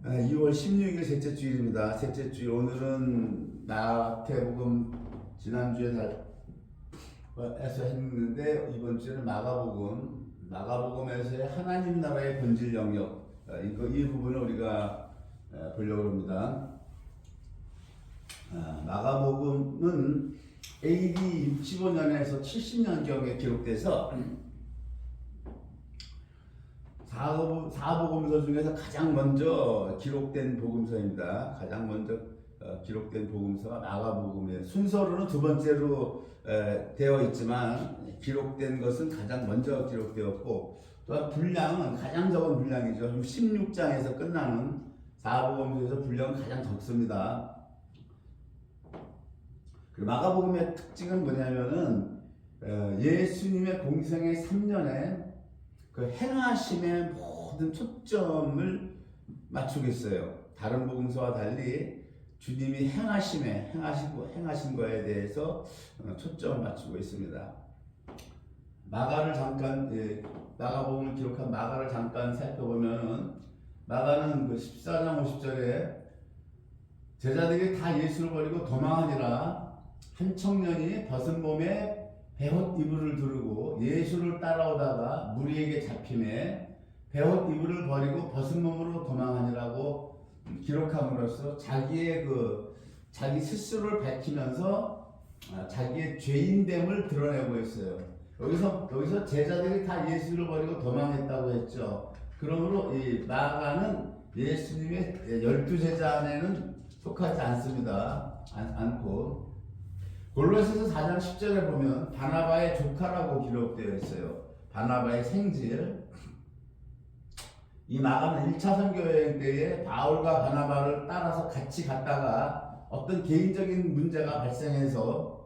2월 16일 셋째 주일입니다. 셋째 주일 오늘은 마태복음 지난주에 에서 했는데 이번 주에는 마가복음에서의 하나님 나라의 본질 영역 이 부분을 우리가 보려고 합니다. 마가복음은 AD 65년에서 70년경에 기록돼서 사복음서 중에서 가장 먼저 기록된 복음서입니다. 가장 먼저 기록된 복음서가 마가복음이에요. 순서로는 두 번째로 되어 있지만 기록된 것은 가장 먼저 기록되었고, 또한 분량은 가장 적은 분량이죠. 16장에서 끝나는 사복음서에서 분량은 가장 적습니다. 마가복음의 특징은 뭐냐면은 예수님의 공생의 3년에 그 행하심의 모든 초점을 맞추고 있어요. 다른 복음서와 달리 주님이 행하신 거에 대해서 초점을 맞추고 있습니다. 마가복음을 기록한 마가를 잠깐 살펴보면은, 마가는 그 14장 50절에 제자들이 다 예수를 버리고 도망하니라 한 청년이 벗은 몸에 베옷 이불을 두르고 예수를 따라오다가 무리에게 잡히매 베옷 이불을 버리고 벗은 몸으로 도망하니라고 기록함으로써 자기 스스로를 밝히면서 자기의 죄인됨을 드러내고 있어요. 여기서 제자들이 다 예수를 버리고 도망했다고 했죠. 그러므로 이 마가는 예수님의 12제자 안에는 속하지 않고 골로새서 4장 10절에 보면 바나바의 조카라고 기록되어 있어요. 바나바의 생질. 이 마가는 1차 선교 여행 때에 바울과 바나바를 따라서 같이 갔다가 어떤 개인적인 문제가 발생해서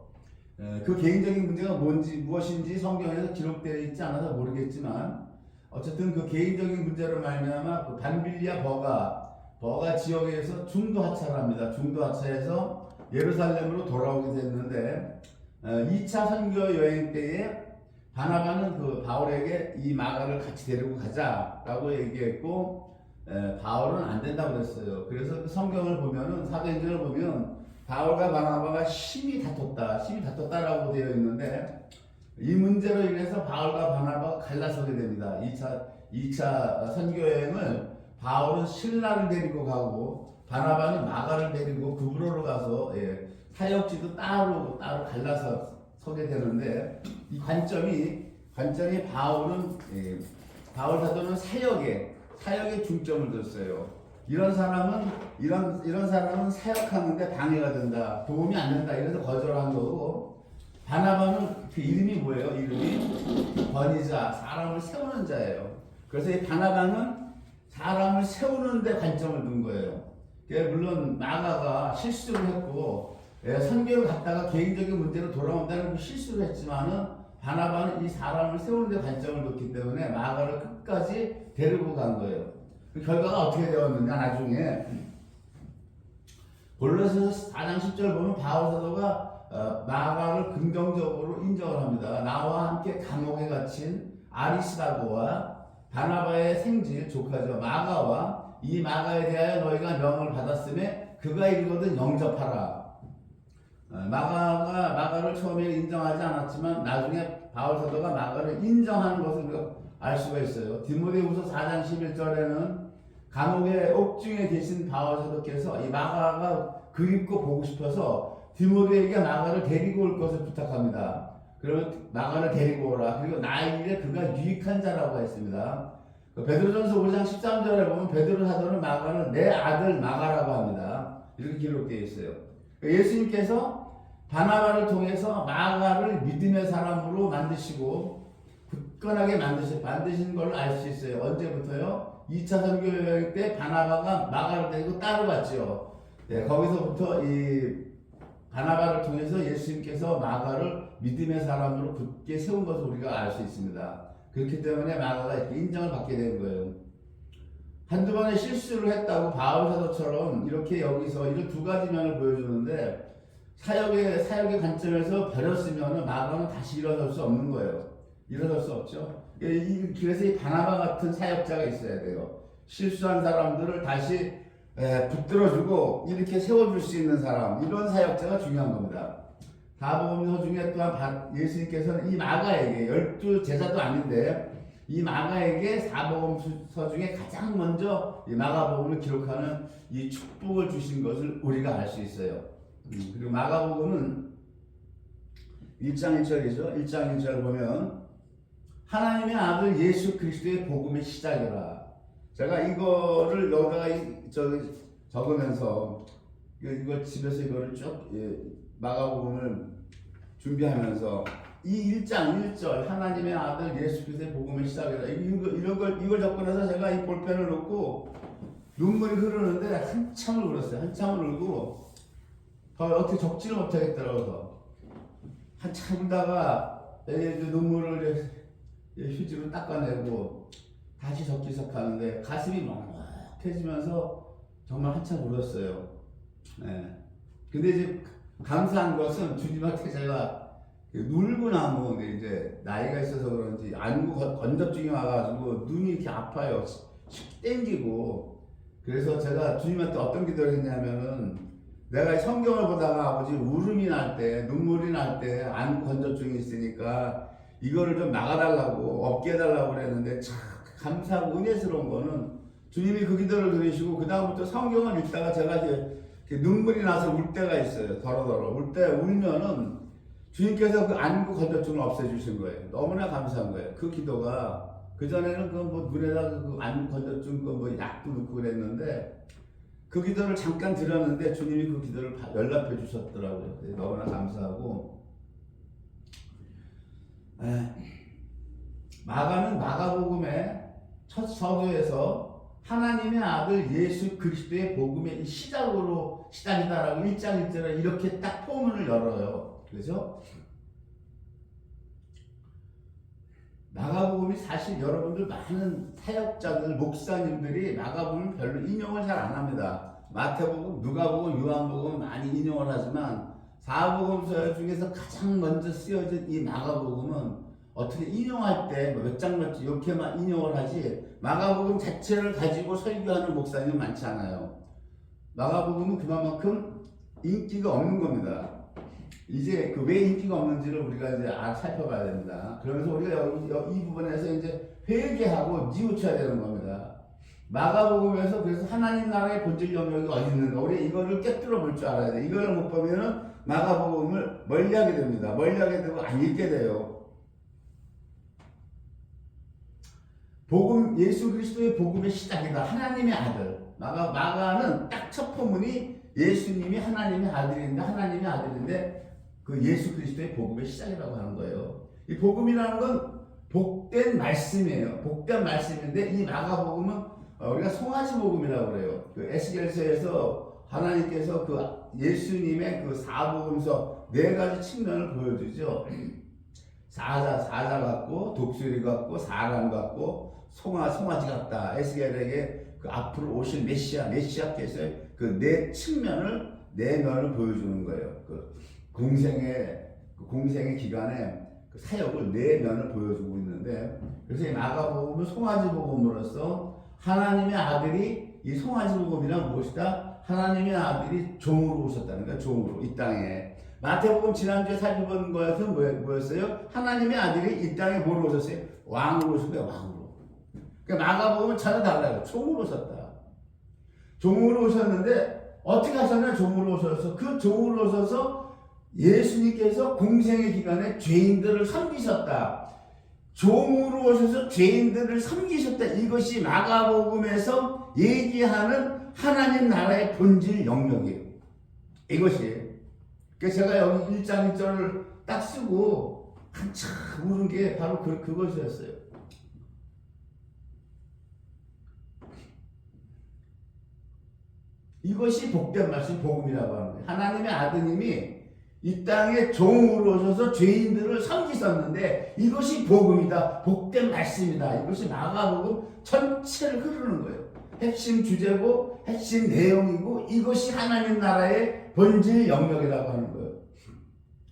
그 개인적인 문제가 무엇인지 성경에서 기록되어 있지 않아서 모르겠지만, 어쨌든 그 개인적인 문제로 말미암아 그 반빌리아 버가 지역에서 중도 하차를 합니다. 중도 하차해서 예루살렘으로 돌아오게 됐는데, 2차 선교 여행 때에 바나바는 그 바울에게 이 마가를 같이 데리고 가자라고 얘기했고, 바울은 안 된다고 그랬어요. 그래서 그 성경을 보면은, 사도행전을 보면 바울과 바나바가 심히 다퉜다라고 되어 있는데, 이 문제로 인해서 바울과 바나바가 갈라서게 됩니다. 2차 선교 여행을 바울은 신라를 데리고 가고 바나바는 마가를 데리고 그브로로 가서 사역지도 따로 갈라서 서게 되는데, 이 관점이 바울 사도는 사역에 중점을 뒀어요. 이런 사람은 사역하는데 방해가 된다, 도움이 안 된다, 이래서 거절한 거고, 바나바는 그 이름이 뭐예요? 이름이 권위자, 사람을 세우는 자예요. 그래서 이 바나바는 사람을 세우는데 관점을 둔 거예요. 물론 마가가 실수를 했고 선교를 갔다가 개인적인 문제로 돌아온다는 실수를 했지만은, 바나바는 이 사람을 세우는데 관점을 뒀기 때문에 마가를 끝까지 데리고 간 거예요. 그 결과가 어떻게 되었느냐, 나중에 골로새서 4장 10절 보면 바울 사도가 마가를 긍정적으로 인정을 합니다. 나와 함께 감옥에 갇힌 아리스다고와 바나바의 생질 조카죠 마가와 이 마가에 대하여 너희가 명을 받았음에 그가 이르거든 영접하라. 마가를 처음에 인정하지 않았지만 나중에 바울 사도가 마가를 인정하는 것을 우리가 알 수가 있어요. 디모데후서 4장 11절에는 감옥의 옥중에 계신 바울 사도께서 이 마가가 그립고 보고 싶어서 디모데에게 마가를 데리고 올 것을 부탁합니다. 그러면 마가를 데리고 오라. 그리고 나에게 그가 유익한 자라고 했습니다. 베드로전서 5장 13절에 보면 베드로 사도는 마가를 내 아들 마가라고 합니다. 이렇게 기록되어 있어요. 예수님께서 바나바를 통해서 마가를 믿음의 사람으로 만드시고 굳건하게 만드신 걸 알 수 있어요. 언제부터요? 2차 선교 여행 때 바나바가 마가를 데리고 따라갔죠. 거기서부터 이 바나바를 통해서 예수님께서 마가를 믿음의 사람으로 굳게 세운 것을 우리가 알 수 있습니다. 그렇기 때문에 마가가 이렇게 인정을 받게 된 거예요. 한두 번의 실수를 했다고 바울 사도처럼 이렇게 여기서 이런 두 가지 면을 보여주는데, 사역의 관점에서 버렸으면 마가는 다시 일어설 수 없는 거예요. 일어설 수 없죠. 그래서 이 바나바 같은 사역자가 있어야 돼요. 실수한 사람들을 다시 붙들어주고 이렇게 세워줄 수 있는 사람, 이런 사역자가 중요한 겁니다. 사복음서 중에 또한 예수님께서는 이 마가에게, 12제자도 아닌데 이 마가에게 사복음서 중에 가장 먼저 이 마가복음을 기록하는 이 축복을 주신 것을 우리가 알 수 있어요. 그리고 마가복음은 1장 1절이죠. 1장 1절 보면 하나님의 아들 예수 그리스도의 복음의 시작이라. 제가 이거를 여기다가 적으면서 이거 집에서 이거를 쭉 마가복음을 준비하면서 이 1장 1절 하나님의 아들 예수 그리스도의 복음의 시작이라. 이걸 적고 나서 제가 이 볼펜을 놓고 눈물이 흐르는데 한참을 울었어요. 한참을 울고 어떻게 적지를 못하겠더라고요. 한참 울다가 눈물을 휴지로 닦아내고 다시 적기 시작하는데 가슴이 먹먹해지면서 정말 한참 울었어요. 근데 이제 감사한 것은 주님한테 제가 눌구나무, 이제 나이가 있어서 그런지 안구 건조증이 와가지고 눈이 이렇게 아파요. 씩 땡기고. 그래서 제가 주님한테 어떤 기도를 했냐면은 내가 성경을 보다가 아버지 울음이 날 때, 눈물이 날 때 안구 건조증이 있으니까 이거를 좀 나가달라고, 없게 해달라고 그랬는데 참 감사하고 은혜스러운 거는 주님이 그 기도를 들으시고 그 다음부터 성경을 읽다가 제가 이제 눈물이 나서 울 때가 있어요. 더러더러 울 때 울면은 주님께서 그 안구 건조증을 없애주신 거예요. 너무나 감사한 거예요. 그 기도가 그전에는 그 뭐 눈에다가 그 안구 건조증 그 뭐 약도 넣고 그랬는데 그 기도를 잠깐 드렸는데 주님이 그 기도를 연락해 주셨더라고요. 너무나 감사하고. 마가는 마가복음의 첫 서두에서 하나님의 아들 예수 그리스도의 복음의 시작이다라고 1장 1절에 이렇게 딱 포문을 열어요. 그죠? 마가복음이 사실 여러분들 많은 사역자들, 목사님들이 마가복음을 별로 인용을 잘 안 합니다. 마태복음, 누가복음, 요한복음 많이 인용을 하지만 사복음서 중에서 가장 먼저 쓰여진 이 마가복음은 어떻게 인용할 때 몇 장 몇 장 이렇게만 인용을 하지 마가복음 자체를 가지고 설교하는 목사님은 많지 않아요. 마가복음은 그만큼 인기가 없는 겁니다. 이제 그 왜 인기가 없는지를 우리가 이제 살펴봐야 됩니다. 그러면서 우리가 이 부분에서 이제 회개하고 뉘우쳐야 되는 겁니다. 마가복음에서 그래서 하나님 나라의 본질 영역이 어디 있는가 우리 이거를 깨뜨려 볼 줄 알아야 돼. 이걸 못 보면은 마가복음을 멀리하게 됩니다. 멀리하게 되고 안 읽게 돼요. 복음, 예수 그리스도의 복음의 시작이다. 하나님의 아들. 마가는 딱 첫 포문이 예수님이 하나님의 아들인데 그 예수 그리스도의 복음의 시작이라고 하는 거예요. 이 복음이라는 건 복된 말씀이에요. 복된 말씀인데 이 마가복음은 우리가 송아지 복음이라고 그래요. 그 에스겔서에서 하나님께서 그 예수님의 그 사복음서 네 가지 측면을 보여주죠. 사자 같고 독수리 같고 사람 같고 송아지 같다. 에스겔에게 그 앞으로 오실 메시아께서의 그 네 측면을 네 면을 보여주는 거예요. 그 공생의 기간에 그 사역을 네 면을 보여주고 있는데 그래서 이 마가복음은 송아지 복음으로서 하나님의 아들이 이 송아지 복음이란 무엇이다? 하나님의 아들이 종으로 오셨다는 거예요. 종으로 이 땅에. 마태복음 지난주에 살펴본 것은 뭐였어요? 하나님의 아들이 이 땅에 뭐로 오셨어요? 왕으로 오신 거예요. 왕으로. 그러니까 마가복음은 전혀 달라요. 종으로 오셨다. 종으로 오셨는데 어떻게 하셨냐? 종으로 오셔서 그 종으로 오셔서 예수님께서 공생의 기간에 죄인들을 섬기셨다. 종으로 오셔서 죄인들을 섬기셨다. 이것이 마가복음에서 얘기하는 하나님 나라의 본질 영역이에요. 이것이. 그래서 제가 여기 1장 1절을 딱 쓰고 한참 울은 게 바로 그것이었어요. 이것이 복된 말씀, 복음이라고 하는 거예요. 하나님의 아드님이 이 땅에 종으로 오셔서 죄인들을 섬기셨는데 이것이 복음이다. 복된 말씀이다. 이것이 마가복음 전체를 흐르는 거예요. 핵심 주제고 핵심 내용이고 이것이 하나님 나라의 본질 영역이라고 하는 거예요.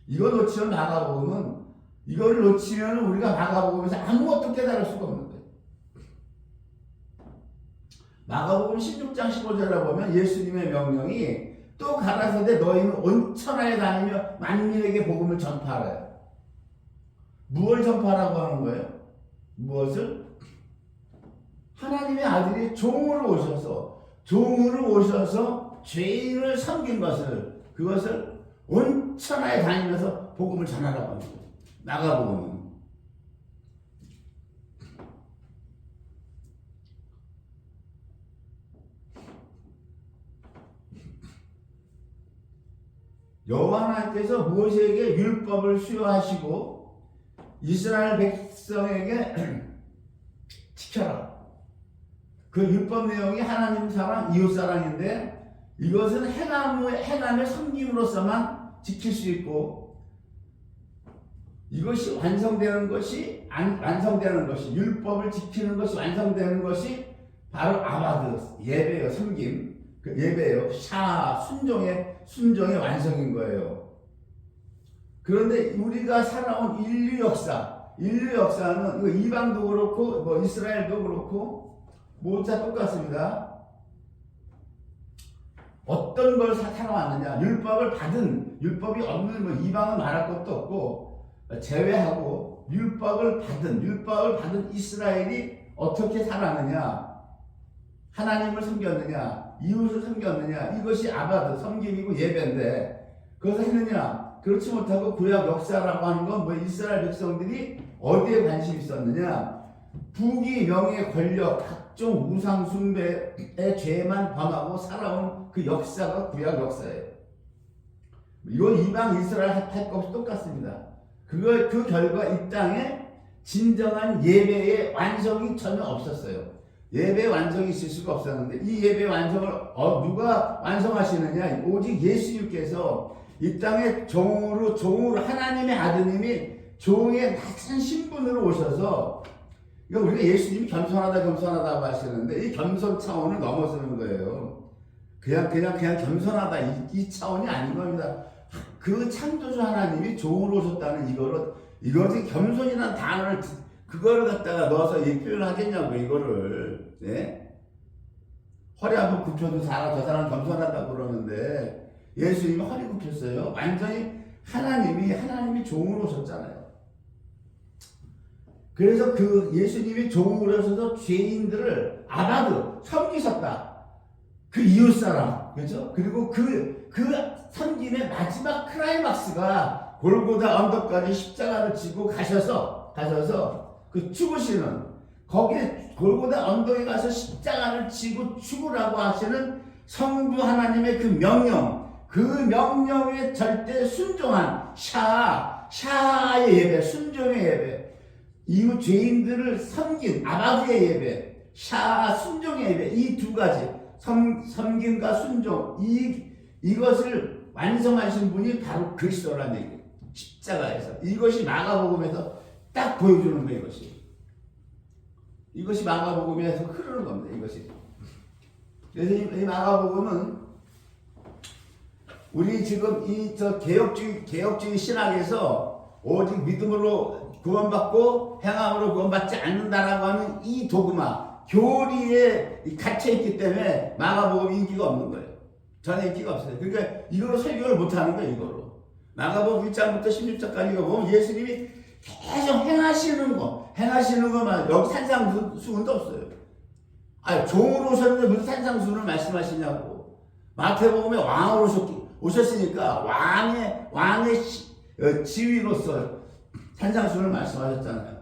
이거 놓치면 마가복음은 이거를 놓치면 우리가 마가복음에서 아무것도 깨달을 수가 없는 거예요. 마가복음 16장 15절에 보면 예수님의 명령이 또 가라사대 너희는 온 천하에 다니며 만민에게 복음을 전파하라. 무엇을 전파하라고 하는 거예요? 무엇을? 하나님의 아들이 종으로 오셔서 죄인을 섬긴 것을, 그것을 온 천하에 다니면서 복음을 전하라고 하는 거예요. 마가복음은. 여호와 하나님께서 모세에게 율법을 수여하시고 이스라엘 백성에게 지켜라. 그 율법 내용이 하나님 사랑, 이웃 사랑인데 이것은 행함의 섬김으로서만 지킬 수 있고, 이것이 완성되는 것이 율법을 지키는 것이 완성되는 것이 바로 아바드, 예배요, 섬김, 예배요, 순종의 완성인 거예요. 그런데 우리가 살아온 인류 역사는 이거 이방도 그렇고 뭐 이스라엘도 그렇고 모두 다 똑같습니다. 어떤 걸 살아왔느냐? 율법이 없는 뭐 이방은 말할 것도 없고 제외하고 율법을 받은 이스라엘이 어떻게 살았느냐? 하나님을 섬겼느냐? 이웃을 섬겼느냐? 이것이 아바드, 섬김이고 예배인데 그것을 했느냐? 그렇지 못하고 구약 역사라고 하는 건 뭐 이스라엘 백성들이 어디에 관심이 있었느냐? 부귀, 명예, 권력, 각종 우상 숭배의 죄만 범하고 살아온 그 역사가 구약 역사예요. 이건 이방 이스라엘 할 것이 똑같습니다. 그 결과 이 땅에 진정한 예배의 완성이 전혀 없었어요. 예배의 완성이 있을 수가 없었는데 이 예배의 완성을 누가 완성하시느냐? 오직 예수님께서 이 땅에 종으로 하나님의 아드님이 종의 낮은 신분으로 오셔서, 그러니까 우리가 예수님이 겸손하다고 하시는데 이 겸손 차원을 넘어서는 거예요. 그냥 겸손하다 이 차원이 아닌 겁니다. 그 창조주 하나님이 종으로 오셨다는 이거를 겸손이라는 단어를 그거를 갖다가 넣어서 표현을 하겠냐고 이거를. 네? 허리 한번 굽혀도 저 사람 겸손하다고 그러는데 예수님이 허리 굽혔어요. 완전히 하나님이 종으로 오셨잖아요. 그래서 그 예수님이 종으로 오셔서 죄인들을 아바드 섬기셨다. 그 이웃사람, 그죠? 그리고 그 섬김의 마지막 클라이막스가 골고다 언덕까지 십자가를 지고 가셔서 그 죽으시는, 거기에 골고다 언덕에 가서 십자가를 지고 죽으라고 하시는 성부 하나님의 그 명령에 절대 순종한 샤의 예배, 순종의 예배, 이웃 죄인들을 섬긴 아바드의 예배, 순종의 예배, 이 두 가지 섬김과 순종, 이것을 완성하신 분이 바로 그리스도라는 얘기예요. 십자가에서. 이것이 마가복음에서 딱 보여주는 거예요. 이것이 마가복음에서 흐르는 겁니다. 이것이. 그래서 이 마가복음은 우리 지금 개혁주의 신학에서 오직 믿음으로 구원받고 행함으로 구원받지 않는다라고 하는 이 도그마, 교리에 갇혀있기 때문에 마가복음 인기가 없는 거예요. 전혀 인기가 없어요. 그러니까 이거로 설교를 못하는 거예요. 이거로. 마가복음 1장부터 16장까지 보면 예수님이 계속 행하시는 것만, 여기 산상수훈도 없어요. 종으로 오셨는데 무슨 산상수훈을 말씀하시냐고. 마태복음에 왕으로 오셨으니까 왕의 지위로서 산상수훈을 말씀하셨잖아요.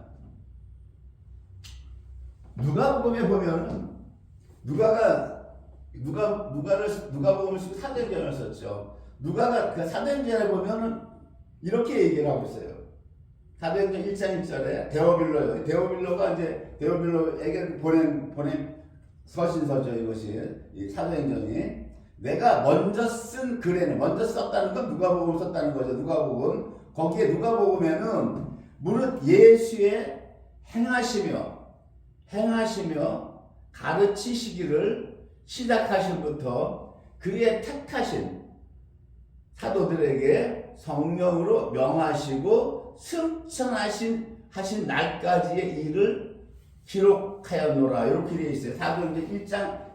누가복음에 보면은 누가복음을 쓰고 사도행전을 썼죠. 누가가 그 사도행전에 보면은 이렇게 얘기를 하고 있어요. 사도행전 1장 1절에 데오빌로가 이제 데오빌로에게 보낸 서신서죠. 이것이 이 사도행전이. 내가 먼저 쓴 글에는, 먼저 썼다는 건 누가복음을 썼다는 거죠. 누가복음. 거기에 누가복음에는 무릇 예수의 행하시며 가르치시기를 시작하신부터 그의 택하신 사도들에게 성령으로 명하시고 승천하신 날까지의 일을 기록하였노라. 이렇게 되어 있어요. 사도행전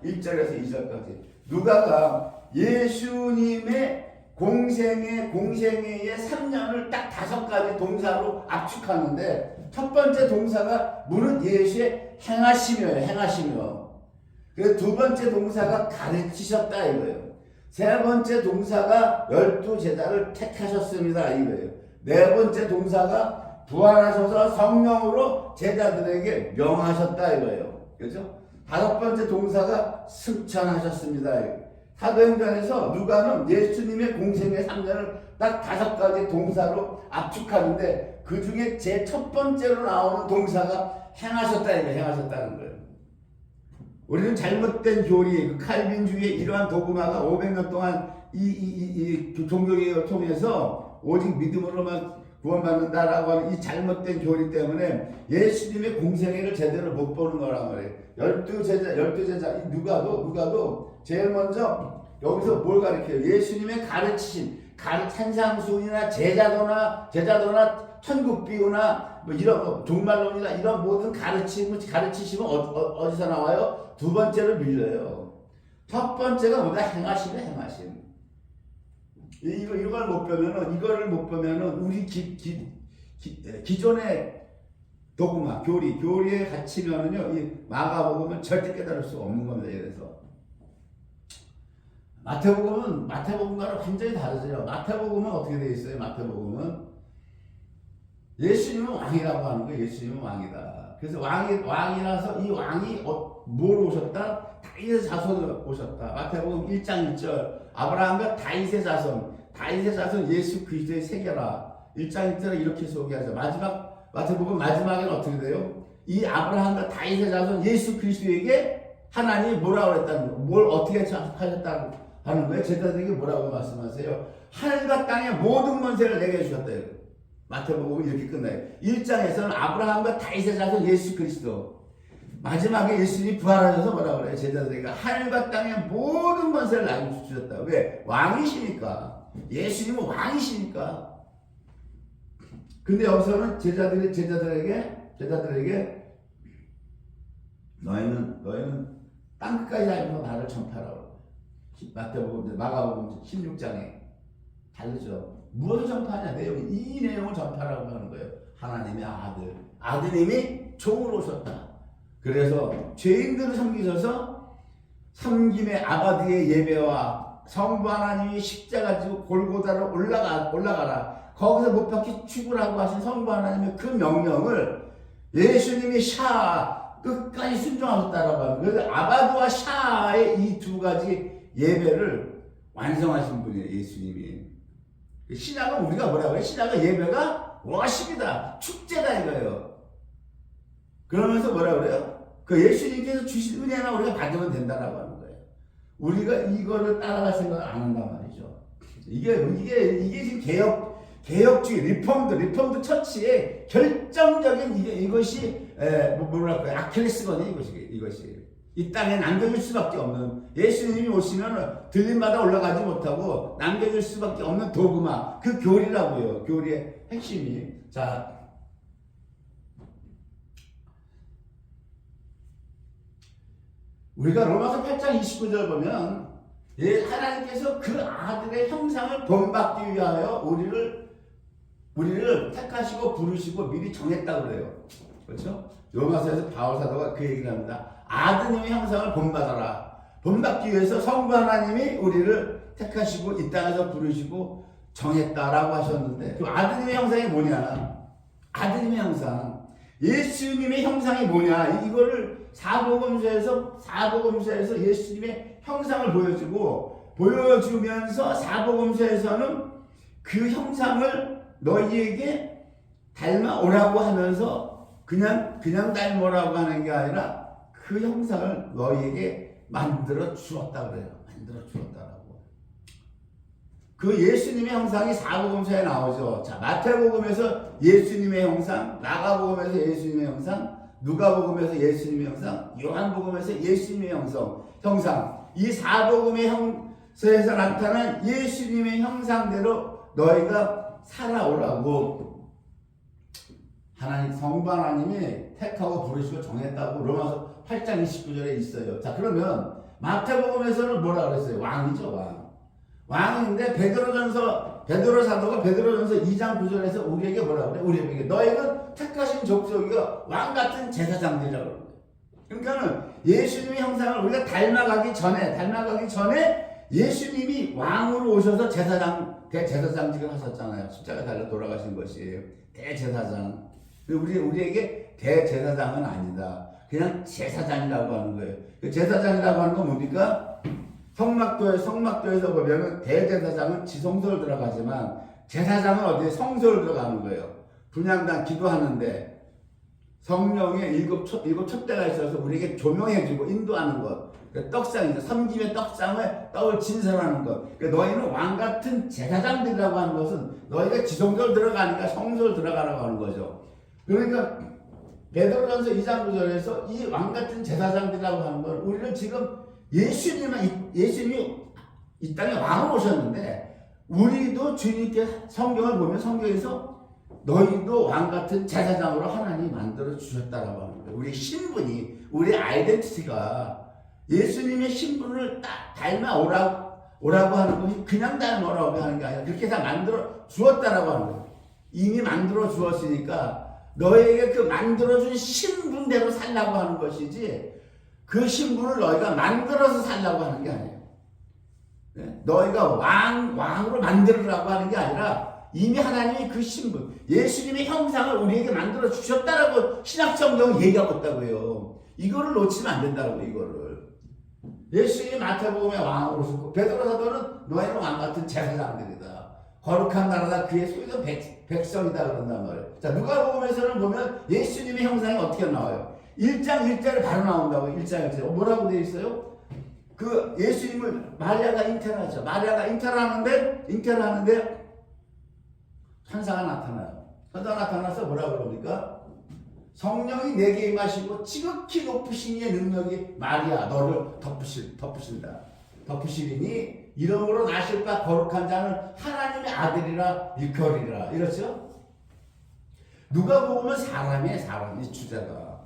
1절에서 2절까지. 누가가 예수님의 공생애의 3년을 딱 5가지 동사로 압축하는데, 첫 번째 동사가 무릇 예수의 행하시며요. 행하시며. 그래서 두 번째 동사가 가르치셨다 이거예요. 세 번째 동사가 12제자를 택하셨습니다 이거예요. 네 번째 동사가 부활하셔서 성령으로 제자들에게 명하셨다 이거예요. 그렇죠? 다섯 번째 동사가 승천하셨습니다. 사도행전에서 누가는 예수님의 공생의 3년을 딱 5가지 동사로 압축하는데, 그 중에 제 첫 번째로 나오는 동사가 행하셨다 이거예요. 행하셨다는 거예요. 우리는 잘못된 교리, 그 칼빈주의의 이러한 도구마가 500년 동안 이 종교개혁을 통해서 오직 믿음으로만 구원받는다라고 하는 이 잘못된 교리 때문에 예수님의 공생애를 제대로 못 보는 거란 말이에요. 12제자, 누가도 제일 먼저 여기서 뭘 가르쳐요? 예수님의 가르치신, 산상수훈이나 제자도나 천국비유나 뭐 이런 종말론이나 이런 모든 가르치심은 어디서 나와요? 두 번째로 밀려요. 첫 번째가 뭐다? 행하심. 이거를 못 보면은 우리 기존의 도구마, 교리에 갇히면은요, 이 마가복음은 절대 깨달을 수가 없는 겁니다. 그래서 마태복음과는 완전히 다르죠. 마태복음은 어떻게 되어 있어요? 마태복음은 예수님은 왕이라고 하는 거예요. 예수님은 왕이다. 그래서 왕이라서 이 왕이 뭘 오셨다? 다윗의 자손으로 오셨다. 마태복음 1장 1절 아브라함과 다윗의 자손 예수 그리스도의 세계라. 1장 1절에 이렇게 소개하죠. 마태복음 마지막에는 어떻게 돼요? 이 아브라함과 다윗의 자손 예수 그리스도에게 하나님이 뭐라고 그랬다는 거예요? 뭘 어떻게 하셨다고 하는 거예요? 제자들에게 뭐라고 말씀하세요? 하늘과 땅의 모든 권세를 내게 주셨다. 마태복음은 이렇게 끝나요. 1장에서는 아브라함과 다윗의 자손 예수 그리스도, 마지막에 예수님이 부활하셔서 뭐라고 그래요? 제자들에게 하늘과 땅의 모든 권세를 나에게 주셨다. 왜? 왕이시니까. 예수님은 왕이시니까. 근데 여기서는 제자들에게 너희는 땅끝까지 다니면서 나를 전파하라고. 마가복음 16장에 다르죠. 무엇을 전파하냐? 이 내용을 전파하라고 하는 거예요. 하나님의 아드님이 종으로 오셨다. 그래서 죄인들을 섬기셔서 섬김의 아버지의 예배와 성부 하나님이 십자가 지고 골고다를 올라가라. 거기서 못 박혀 죽으라고 하신 성부 하나님의 그 명령을 예수님이 끝까지 순종하셨다라고 하는 거예요. 그래서 아바드와 샤의 이 두 가지 예배를 완성하신 분이에요. 예수님이. 신앙은 우리가 뭐라고 해요? 신앙은 예배가 워십이다, 축제다 이거예요. 그러면서 뭐라고 그래요? 그 예수님께서 주신 은혜나 우리가 받으면 된다라고 하는 거예요. 우리가 이거를 따라갈 생각을 안 한단 말이죠. 이게 지금 개혁주의 리폼드 처치의 결정적인 이것이 뭐랄까요? 아킬레스건이 이것이. 이 땅에 남겨질 수밖에 없는, 예수님이 오시면 들림마다 올라가지 못하고 남겨질 수밖에 없는 도구마, 그 교리라고요. 교리의 핵심이. 자, 우리가 로마서 8장 29절 보면 하나님께서 그 아들의 형상을 본받기 위하여 우리를 택하시고 부르시고 미리 정했다고 그래요. 그렇죠? 로마서에서 바울 사도가 그 얘기를 합니다. 아드님의 형상을 본받아라. 본받기 위해서 성부 하나님이 우리를 택하시고 이 땅에서 부르시고 정했다라고 하셨는데, 그 아드님의 형상이 뭐냐? 아드님의 형상, 예수님의 형상이 뭐냐? 이거를 사복음서에서 예수님의 형상을 보여주면서 사복음서에서는 그 형상을 너희에게 닮아오라고 하면서 그냥 닮으라고 하는 게 아니라 그 형상을 너희에게 만들어 주었다 그래요. 만들어 주었다라고. 그 예수님의 형상이 사복음서에 나오죠. 자, 마태복음에서 예수님의 형상, 마가복음에서 예수님의 형상, 누가복음에서 예수님의 형상, 요한복음에서 예수님의 형상. 이 사복음의 형상에서 나타난 예수님의 형상대로 너희가 살아오라고 하나님, 성부 하나님이 택하고 부르시고 정했다고 로마서 8장 29절에 있어요. 자, 그러면 마태복음에서는 뭐라 그랬어요? 왕이죠, 왕. 왕인데 베드로 사도가 베드로전서 2장 9절에서 우리에게 뭐라 그래? 우리에게 너희는 택하신 족속이요 왕 같은 제사장들이라고 그래요. 그러니까는 예수님의 형상을 우리가 닮아가기 전에 예수님이 왕으로 오셔서 대제사장직을 하셨잖아요. 십자가 달려 돌아가신 것이 대제사장. 우리에게 대제사장은 아니다. 그냥 제사장이라고 하는 거예요. 그 제사장이라고 하는 건 뭡니까? 성막도에서 보면은 대제사장은 지성소를 들어가지만 제사장은 어디에 성소를 들어가는 거예요. 분향단 기도하는데 성령의 일곱 촛대가 있어서 우리에게 조명해주고 인도하는 것. 떡상이죠. 섬김의 떡을 진설하는 것. 너희는 왕같은 제사장들이라고 하는 것은 너희가 지성소를 들어가니까 성소를 들어가라고 하는 거죠. 그러니까 베드로전서 2장 9절에서 이 왕같은 제사장들이라고 하는 건 우리는 지금 예수님이 이 땅에 왕으로 오셨는데 우리도 주님께 성경을 보면 성경에서 너희도 왕같은 제사장으로 하나님이 만들어 주셨다라고 하는 거예요. 우리 신분이, 우리 아이덴티티가 예수님의 신분을 딱 닮아 오라고 하는 것이 그냥 닮아오라고 하는 게 아니라 그렇게 다 만들어 주었다라고 하는 거예요. 이미 만들어 주었으니까 너에게 그 만들어준 신분대로 살라고 하는 것이지 그 신분을 너희가 만들어서 살라고 하는 게 아니에요. 너희가 왕으로 만들으라고 하는 게 아니라 이미 하나님이 그 신분, 예수님의 형상을 우리에게 만들어 주셨다라고 신약성경은 얘기하고 있다고요. 이거를 놓치면 안 된다고, 이거를. 예수님이 마태복음의 왕으로 오셨고 베드로 사도는 너희는 왕같은 제사장들이다. 거룩한 나라다. 그의 소유된 백성이다 그런단 말이에요. 자, 누가복음에서는 보면 예수님의 형상이 어떻게 나와요? 1장 1절에 바로 나온다고. 1장 1절에 뭐라고 되어 있어요? 그 예수님을 마리아가 잉태를 하죠. 마리아가 잉태를 하는데 천사가 나타나요. 천사가 나타나서 뭐라고 그럽니까? 성령이 내게 임하시고 지극히 높으신 이의 능력이 마리아 너를 덮으신다. 덮으시리니 이름으로 나실 바 거룩한 자는 하나님의 아들이라 일컬이라. 이렇죠? 누가복음은 사람이 주제가.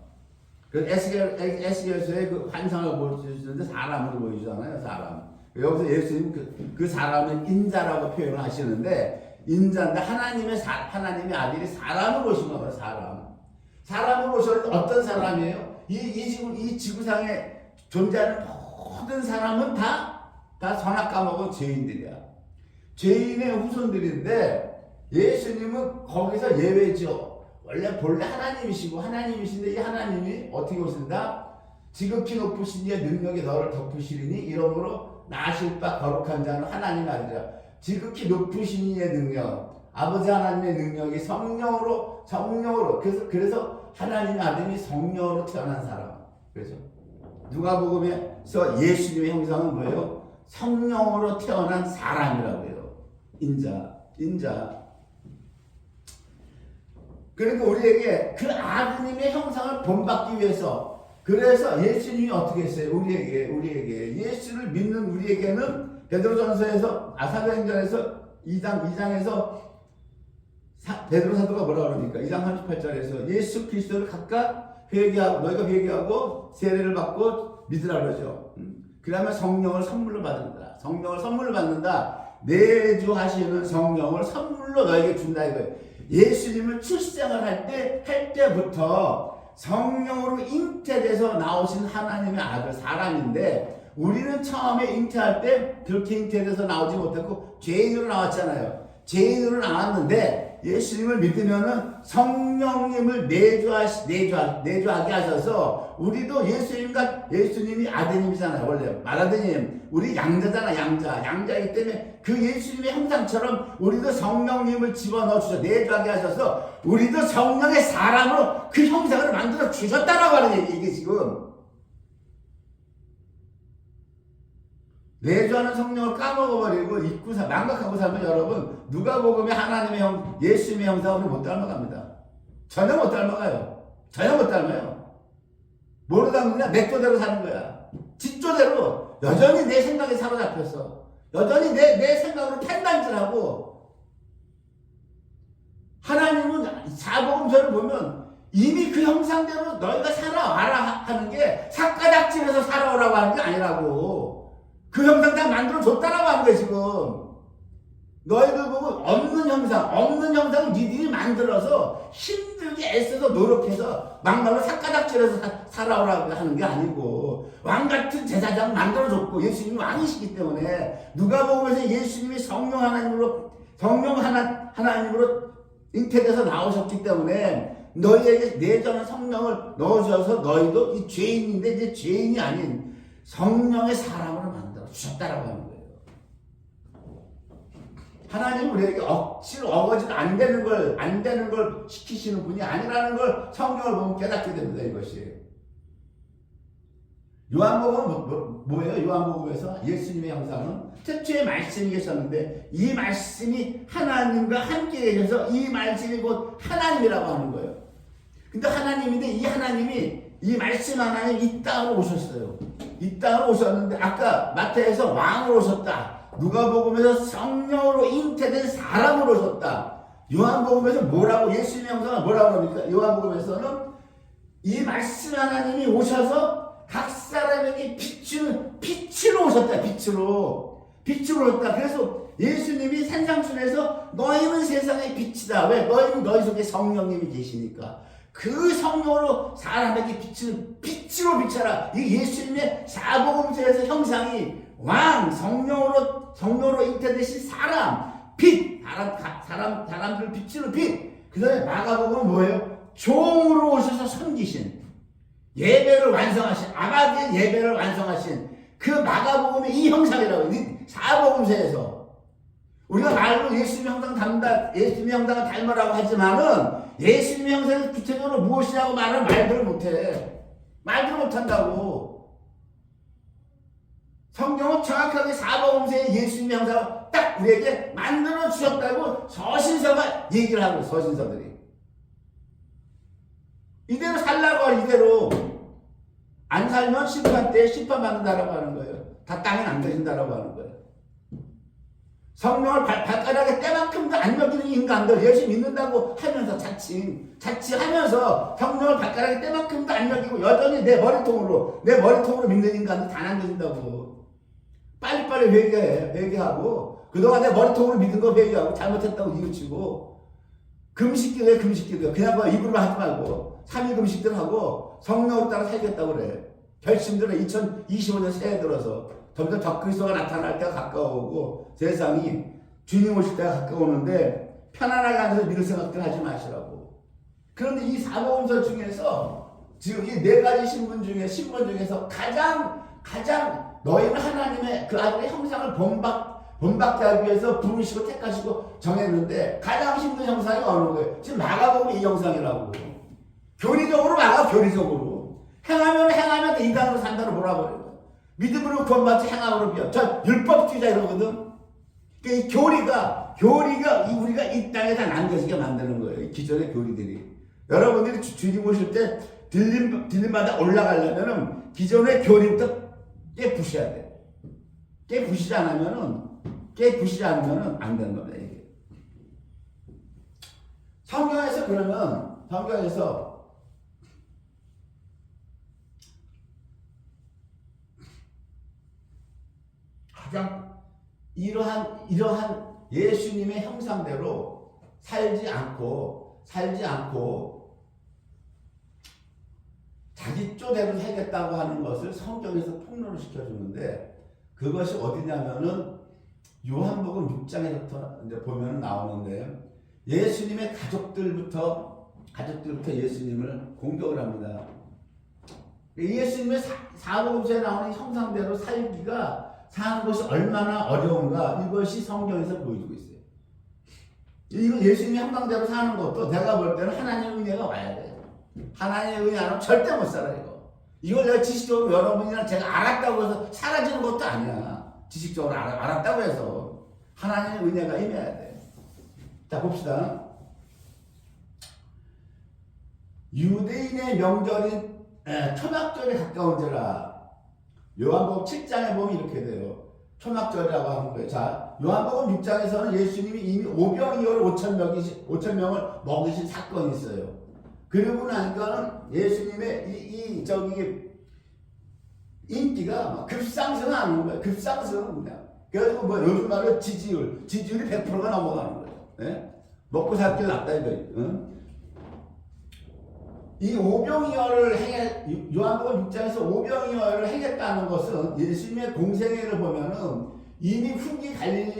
그 에스겔서의 그 환상을 보여주는데 사람으로 보여주잖아요. 사람. 여기서 예수님 그 사람은 인자라고 표현을 하시는데 인자인데 하나님의 아들이 사람으로 오신 거예요. 사람으로 오셨는데 어떤 사람이에요? 이 지구상에 존재하는 모든 사람은 다 선악 까먹은 죄인들이야. 죄인의 후손들인데 예수님은 거기서 예외죠. 본래 하나님이신데 이 하나님이 어떻게 오신다? 지극히 높으신 이의 능력이 너를 덮으시리니 이러므로 나실 바 거룩한 자는 하나님 아들이라. 지극히 높으신 이의 능력, 아버지 하나님의 능력이 성령으로 그래서 하나님의 아들이 성령으로 태어난 사람. 그렇죠? 누가복음에서 예수님의 형상은 뭐예요? 성령으로 태어난 사람이라고 해요. 인자. 그러니까 우리에게 그 아드님의 형상을 본받기 위해서 그래서 예수님이 어떻게 했어요? 우리에게 예수를 믿는 우리에게는 베드로전서에서 사도행전에서 2장에서 베드로 사도가 뭐라 그러니까 2장 38절에서 예수 그리스도를 각각 너희가 회개하고 세례를 받고 믿으라 그러죠. 그러면 성령을 선물로 받는다. 성령을 선물로 받는다. 내주하시는 성령을 선물로 너에게 준다 이거예요. 예수님을 출생을 할 때부터 성령으로 잉태돼서 나오신 하나님의 아들 사람인데 우리는 처음에 잉태할 때 그렇게 잉태돼서 나오지 못했고 죄인으로 나왔잖아요. 죄인으로 나왔는데 예수님을 믿으면은 성령님을 내주하게 하셔서 우리도 예수님이 아드님이잖아요. 원래 말하더님 우리 양자잖아. 양자이기 때문에 그 예수님의 형상처럼 우리도 성령님을 집어넣어 주셔 내주하게 하셔서 우리도 성령의 사람으로 그 형상을 만들어 주셨다라고 하는 얘기. 이게 지금 내주하는 성령을 까먹어버리고 망각하고 살면 여러분 누가복음의 예수님의 형상으로 못 닮아갑니다. 전혀 못 닮아가요. 뭐로 닮느냐? 맥조대로 사는 거야. 짓조대로 여전히 내 생각에 사로잡혔어. 여전히 내 생각으로 판단질하고 하나님은 사복음서를 보면 이미 그 형상대로 너희가 살아와라 하는 게 삭가닥질해서 살아오라고 하는 게 아니라고. 그 형상 다 만들어줬다라고 하는 거야 지금. 너희들 보고 없는 형상을 니들이 만들어서 힘들게 애써서 노력해서 막말로 삭가닥질해서 살아오라고 하는 게 아니고, 왕같은 제사장 만들어줬고 예수님이 왕이시기 때문에 누가복음에서 예수님이 성령 하나님으로 잉태돼서 나오셨기 때문에 너희에게 내전한 성령을 넣어줘서 너희도 이 죄인인데 이제 죄인이 아닌 성령의 사람으로 만들어 주셨다라고 하는 거예요. 하나님은 우리에게 억지로 어거지로 안 되는 걸 시키시는 분이 아니라는 걸 성경을 보면 깨닫게 됩니다. 이것이. 요한복음은 뭐예요? 요한복음에서 예수님의 형상은 태초에 말씀이 계셨는데 이 말씀이 하나님과 함께 계셔서 이 말씀이 곧 하나님이라고 하는 거예요. 근데 하나님인데 이 하나님이 이 말씀 하나님 이 땅으로 오셨어요. 이 땅으로 오셨는데 아까 마태에서 왕으로 오셨다. 누가복음에서 성령으로 잉태된 사람으로 오셨다. 요한복음에서 뭐라고 예수님의 형상은 뭐라고 합니까? 요한복음에서는 이 말씀 하나님이 오셔서 각 사람에게 빛으로 오셨다. 빛으로 오셨다. 그래서 예수님이 산상순에서 너희는 세상의 빛이다. 왜? 너희 속에 성령님이 계시니까. 그 성령으로 사람에게 빛으로 비춰라. 이 예수님의 사복음서에서 형상이 왕, 성령으로 잉태되신 사람, 빛, 사람들 빛으로 빛. 그 다음에 마가복음은 뭐예요? 종으로 오셔서 섬기신, 예배를 완성하신, 아버지의 예배를 완성하신 그 마가복음의 이 형상이라고. 사복음서에서 우리가 말로 예수님의 형상을 닮으라고 하지만은 예수님의 형상이 구체적으로 무엇이냐고 말들을 못해. 말들을 못한다고. 성경은 정확하게 사복음서의 예수님의 형상을 딱 우리에게 만들어 주셨다고 서신서가 얘기를 하고, 서신서들이. 이대로 살라고 하는, 이대로. 안 살면 심판 때 심판받는다라고 하는 거예요. 다 땅에 남겨진다라고 하는 거예요. 성령을 발가락에 때만큼도 안 먹이는 인간들, 예수 믿는다고 하면서 자칭하면서 성령을 발가락에 때만큼도 안 먹이고 여전히 내 머리통으로 믿는 인간들 다 남겨진다고. 빨리빨리 회개하고 그동안 내 머리통으로 믿은 거 회개하고 잘못했다고 뉘우치고, 금식기도해. 그냥 뭐 입으로만 하지 말고 3일 금식들 하고 성령을 따라 살겠다고 그래. 결심들은 2025년 새해 들어서 점점 적그리스도가 나타날 때가 가까워오고 세상이 주님 오실 때가 가까워오는데 편안하게 앉아서 믿을 생각들 하지 마시라고. 그런데 이 사복음서 중에서 지금 이 네 가지 신분 중에서 가장 너희는 하나님의 그 아들의 형상을 본받게 하기 위해서 부르시고 택하시고 정했는데 가장 힘든 형상이 어느 거예요? 지금 마가복음 이 형상이라고. 교리적으로 교리적으로 행하면 인간으로 산다고 몰아버려요. 믿음으로 구원받지 행함으로 비워. 저 율법주의자 이러거든. 이 교리가 우리가 이 땅에 다 남겨지게 만드는 거예요. 이 기존의 교리들이. 여러분들이 주님 오실 때 들림마다 올라가려면은 기존의 교리부터 깨부셔야 돼. 깨부시지 않으면은 안 되는 겁니다. 이게. 성경에서 가장 이러한 예수님의 형상대로 살지 않고 자기 쪼대로 살겠다고 하는 것을 성경에서 폭로를 시켜주는데, 그것이 어디냐면은 요한복음 6장에부터 이제 보면 나오는데, 예수님의 가족들부터 예수님을 공격을 합니다. 예수님의 사복음서에 나오는 형상대로 사는 것이 얼마나 어려운가, 이것이 성경에서 보여주고 있어요. 이거 예수님의 형상대로 사는 것도 내가 볼 때는 하나님의 은혜가 와야 돼. 하나님의 은혜 안 하면 절대 못 살아, 이걸 내가 지식적으로 여러분이랑 제가 알았다고 해서 사라지는 것도 아니야. 지식적으로 알았다고 해서 하나님의 은혜가 임해야 돼. 자, 봅시다. 유대인의 명절인 초막절에 가까운지라. 요한복음 7장에 보면 이렇게 돼요. 초막절이라고 하는 거예요. 자, 요한복음 6장에서는 예수님이 이미 오병이어를 5,000명을 먹이신 사건이 있어요. 그러고 나니까는 예수님의 저기 인기가 막 급상승하는 거예요. 급상승. 그래가지고 뭐 요즘 말로 지지율이 100%가 넘어가는 거예요. 예? 먹고 살길 낫다 이거예요. 응? 이 오병이어를 요한복음 6장에서 오병이어를 행했다는 것은 예수님의 공생애를 보면은 이미 후기 갈릴리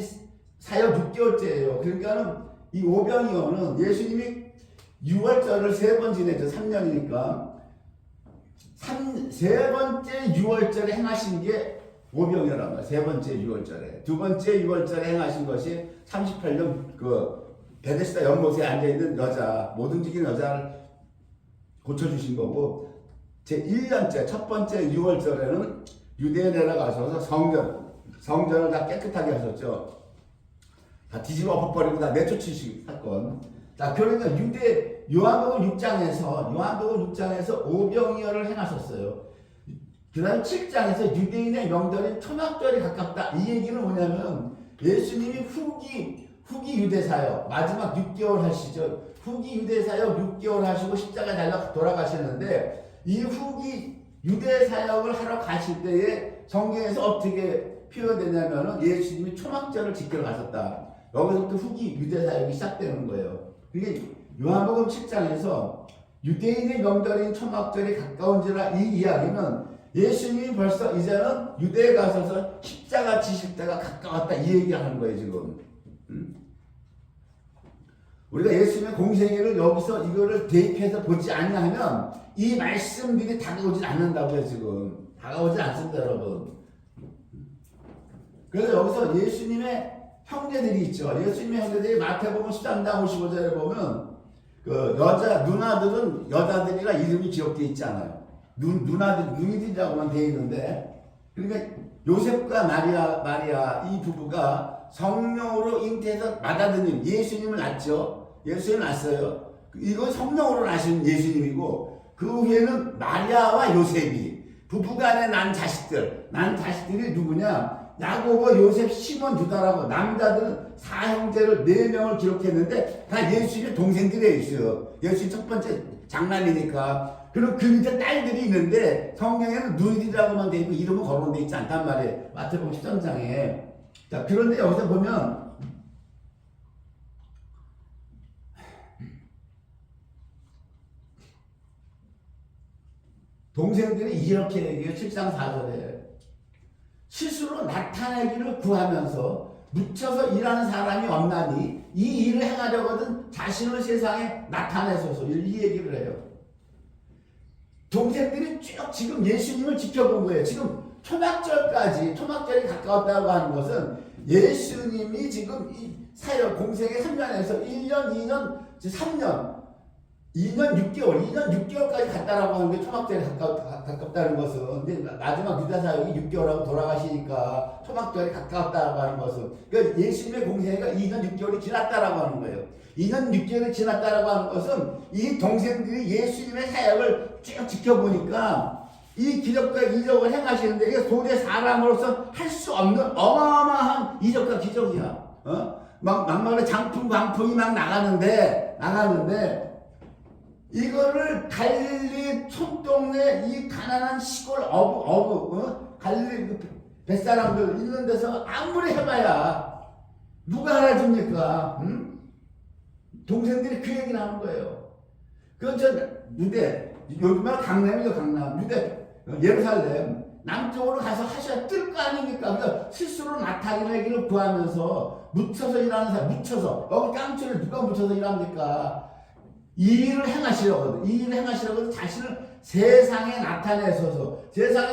사역 6개월째예요. 그러니까는 이 오병이어는 예수님이 6월절을 3번 지내죠. 3년이니까. 세 번째 6월절에 행하신 게 오병이어란 말이에요. 세 번째 6월절에. 두 번째 6월절에 행하신 것이 38년 그 베데스다 연못에 앉아있는 여자, 못 움직이는 여자를 고쳐주신 거고, 제 1년째, 첫 번째 6월절에는 유대에 내려가셔서 성전을 다 깨끗하게 하셨죠. 다 뒤집어 엎어버리고 다 내쫓으신 사건. 자, 그러니까 요한복음 6장에서 오병이어를 행하셨어요. 그 다음 7장에서 유대인의 명절인 초막절이 가깝다. 이 얘기는 뭐냐면 예수님이 후기 유대사역 마지막 6개월 하시죠. 후기 유대사역 6개월 하시고 십자가에 달려 돌아가시는데 이 후기 유대사역을 하러 가실 때에 성경에서 어떻게 표현되냐면은 예수님이 초막절을 지키러 가셨다. 여기서부터 후기 유대사역이 시작되는 거예요. 그게 요한복음 7장에서 유대인의 명절인 초막절이 가까운지라 이 이야기는 예수님이 벌써 이제는 유대에 가셔서 십자가 지실 때가 가까웠다 이 얘기하는 거예요 지금. 우리가 예수님의 공생애를 여기서 이거를 대입해서 보지 않냐면 이 말씀들이 다가오지 않는다고요 지금. 다가오지 않습니다 여러분. 그래서 여기서 예수님의 형제들이 있죠. 예수님의 형제들이 마태복음 13장 55절에 보면 그 누나들은 여자들이라 이름이 기록되어 있지 않아요. 누이들이라고만 되어 있는데, 그러니까 요셉과 마리아 이 부부가 성령으로 잉태해서 맏아드님 예수님을 낳죠. 예수님을 낳았어요. 이건 성령으로 낳으신 예수님이고, 그 후에는 마리아와 요셉이 부부간에 난 자식들이 누구냐? 야고보, 요셉, 시몬, 유다라고 남자들은 4형제를 4명을 기록했는데 다 예수님의 동생들이에요. 있어요. 예수님 첫 번째 장남이니까. 그리고 그 밑에 딸들이 있는데 성경에는 누이들이라고만 돼 있고 이름은 거론되어 있지 않단 말이에요. 마태복음 13장에. 자, 그런데 여기서 보면 동생들이 이렇게 얘기해요. 7장 4절에 스스로 나타내기를 구하면서 묻혀서 일하는 사람이 없나니 이 일을 행하려거든 자신을 세상에 나타내소서 이 얘기를 해요. 동생들이 쭉 지금 예수님을 지켜본 거예요. 지금 초막절이 가까웠다고 하는 것은 예수님이 지금 이 사역 공생의 3년에서 1년, 2년, 3년 2년 6개월까지 갔다라고 하는 게 초막절이 가깝다는 것은, 근데 마지막 유다사역이 6개월하고 돌아가시니까 초막절이 가까웠다라고 하는 것은, 그러니까 예수님의 공생애가 2년 6개월이 지났다라고 하는 거예요. 2년 6개월이 지났다라고 하는 것은 이 동생들이 예수님의 사역을 쭉 지켜보니까 이 기적과 이적을 행하시는데 이게 도저히 사람으로서 할 수 없는 어마어마한 이적과 기적이야. 막말로 장풍 광풍이 막 나가는데 이거를 갈릴리 촌동네 이 가난한 시골 갈릴리 뱃사람들 있는 데서 아무리 해봐야 누가 알아줍니까? 동생들이 그 얘기를 하는 거예요. 유대, 요즘은 강남이죠, 강남. 유대, 예루살렘. 남쪽으로 가서 하셔야 뜰 거 아닙니까? 그러니까 스스로 나타내기를 구하면서 묻혀서 일하는 사람, 여기 깡초를 누가 묻혀서 일합니까? 이 일을 행하시려고 자신을 세상에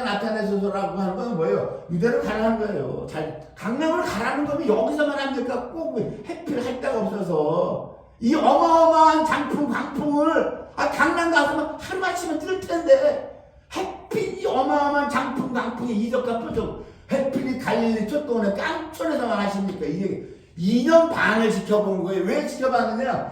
나타내소서라고 하는 건 뭐예요? 유대로 가라는 거예요. 강남을 가라는 거면 여기서만 합니까? 꼭 해필 데가 없어서. 이 어마어마한 장풍, 광풍을, 강남 가서만 하루아침에 뜰 텐데, 햇빛이 어마어마한 장풍, 광풍의 이적과 표적, 햇빛이 갈릴리 촌동네 깡촌에서만 하십니까? 이게 2년 반을 지켜본 거예요. 왜 지켜봤느냐?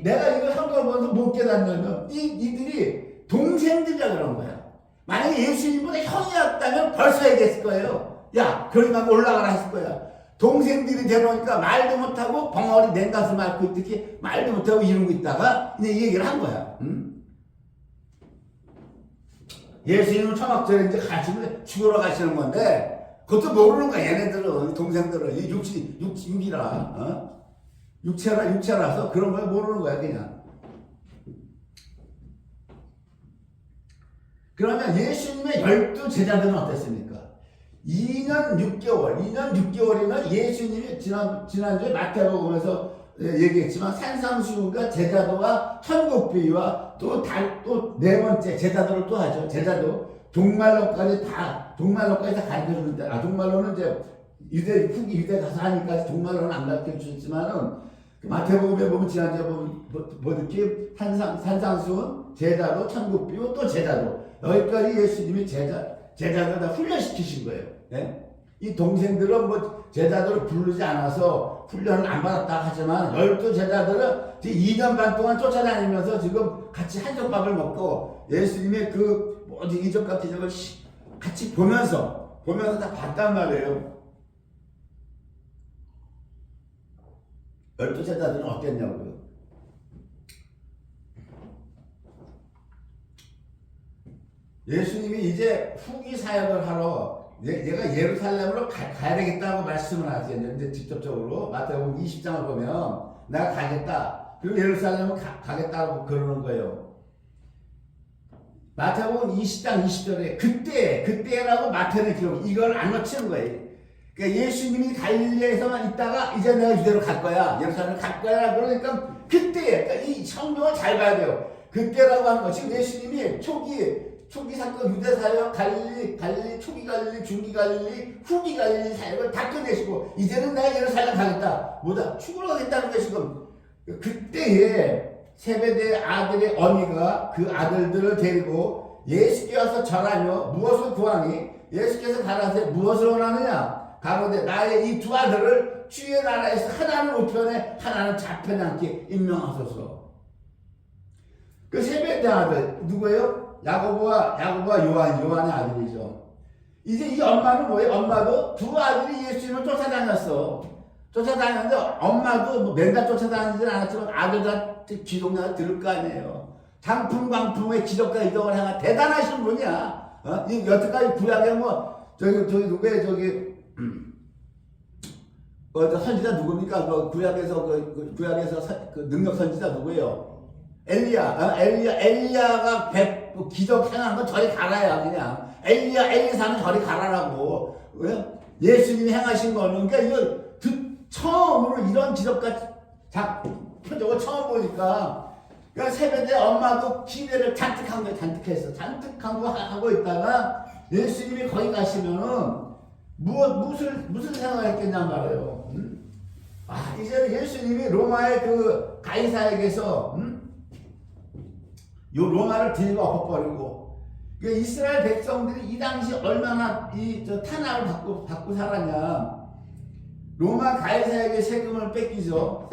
내가 이거 성경을 보면서 못 깨닫냐면, 이들이 동생들이라 그런 거야. 만약에 예수님보다 형이었다면 벌써 얘기했을 거예요. 야, 거기 가면 올라가라 했을 거야. 동생들이 데려오니까 말도 못하고 벙어리 냉가슴 앓고 이렇게 말도 못하고 이러고 있다가 이제 이 얘기를 한 거야. 예수님은 초막절에 이제 가시면 죽으러 가시는 건데 그것도 모르는 거야. 얘네들은 동생들은 이 육이라 육체라서 그런 걸 모르는 거야 그냥. 그러면 예수님의 12 제자들은 어땠습니까? 2년 6개월이면 예수님이 지난주에 마태복음에서 얘기했지만 산상수훈과 제자도와 천국비와 또 네 번째 제자도를 또 하죠. 제자도 종말론까지 다 가르쳐주는데 종말론은 이제 유대 가서 하니까 종말론은 안 가르쳐 주셨지만은 마태복음에 보면 지난주에 보듯이 산상수훈, 제자도, 천국비유 또 제자도 여기까지 예수님이 제자들 다 훈련시키신 거예요. 네? 이 동생들은 제자들을 부르지 않아서 훈련을 안 받았다 하지만 12 제자들은 2년 반 동안 쫓아다니면서 지금 같이 한솥밥을 먹고 예수님의 이적과 기적을 같이 보면서 다 봤단 말이에요. 12 제자들은 어땠냐고요? 예수님이 이제 후기 사역을 하러 얘가 예루살렘으로 가야 되겠다고 말씀을 하세요. 이제 직접적으로 마태복음 20장을 보면 내가 가겠다. 그리고 예루살렘을 가겠다고 그러는 거예요. 마태복음 20장 20절에 그때라고 마태는 기록 이걸 안 놓치는 거예요. 그러니까 예수님이 갈릴리에서만 있다가 이제 내가 유대로 갈 거야. 예루살렘 갈 거야. 그러니까 그때 그러니까 이 성경을 잘 봐야 돼요. 그때라고 하는 거 지금 예수님이 초기 사건 유대 사역 갈릴리 초기 갈릴리 중기 갈릴리 후기 갈릴리 사역을 다 끝내시고 이제는 내가 예루살렘 가겠다. 뭐다 죽으러 가겠다는 게 지금 그때에 세베대 아들의 어미가 그 아들들을 데리고 예수께 와서 절하며 무엇을 구하니 예수께서 가라사대 무엇을 원하느냐 가로되 나의 이 두 아들을 주의 나라에서 하나는 우편에 하나는 좌편에 앉게 임명하소서. 그 세베대 아들 누구예요? 야고보와 요한의 아들이죠. 이제 이 엄마는 뭐예요? 엄마도 두 아들이 예수님을 쫓아다녔는데 엄마도 맨날 쫓아다니지는 않았지만 아들한테 기독교가 들을 거 아니에요. 장풍광풍의 기적과 이적을 행한 대단하신 분이야. 여태까지 구약에 선지자 누굽니까? 구약에서 능력 선지자 누구예요? 엘리야가 기적 행한 건 저리 가라야 그냥. 엘리사는 저리 가라라고. 왜? 예수님이 행하신 거는 그러니까 이거 처음으로 이런 기적같이 표적을 처음 보니까 그러니까 세베대 엄마도 기대를 잔뜩 한 거예요. 잔뜩 하고 있다가 예수님이 거기 가시면은 무슨 생각을 했겠냔 말이에요. 이제는 예수님이 로마의 그 가이사에게서 요 로마를 뒤집어 엎어버리고 그러니까 이스라엘 백성들이 이 당시 얼마나 탄압을 받고 살았냐. 로마 가이사에게 세금을 뺏기죠.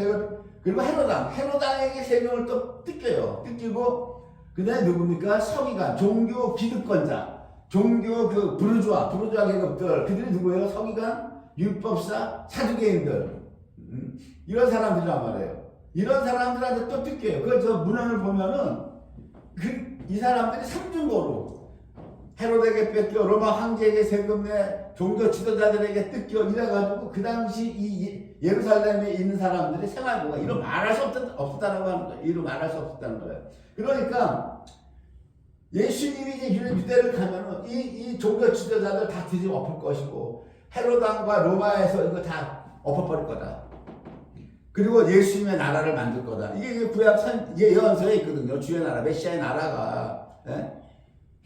그리고 헤로당에게 세금을 또 뜯기고 그 다음에 누굽니까? 서기관, 종교 기득권자, 종교 부르주아 계급들 그들이 누구예요? 서기관, 율법사, 사두개인들 이런 사람들이란 말이에요. 이런 사람들한테 또 뜯겨요. 그래서 문헌을 보면은 이 사람들이 삼중고로 헤로데에게 뺏겨 로마 황제에게 세금 내 종교 지도자들에게 뜯겨 이래가지고 그 당시 이 예루살렘에 있는 사람들의 생활고가 이로 말할 수 없었다라고 하는 거예요. 이로 말할 수 없었다는 거예요. 그러니까 예수님이 이제 유대를 가면은 이 종교 지도자들 다 뒤집어 엎을 것이고 헤로당과 로마에서 이거 다 엎어버릴 거다. 그리고 예수님의 나라를 만들 거다. 이게 구약 예언서에 있거든요. 주의 나라, 메시아의 나라가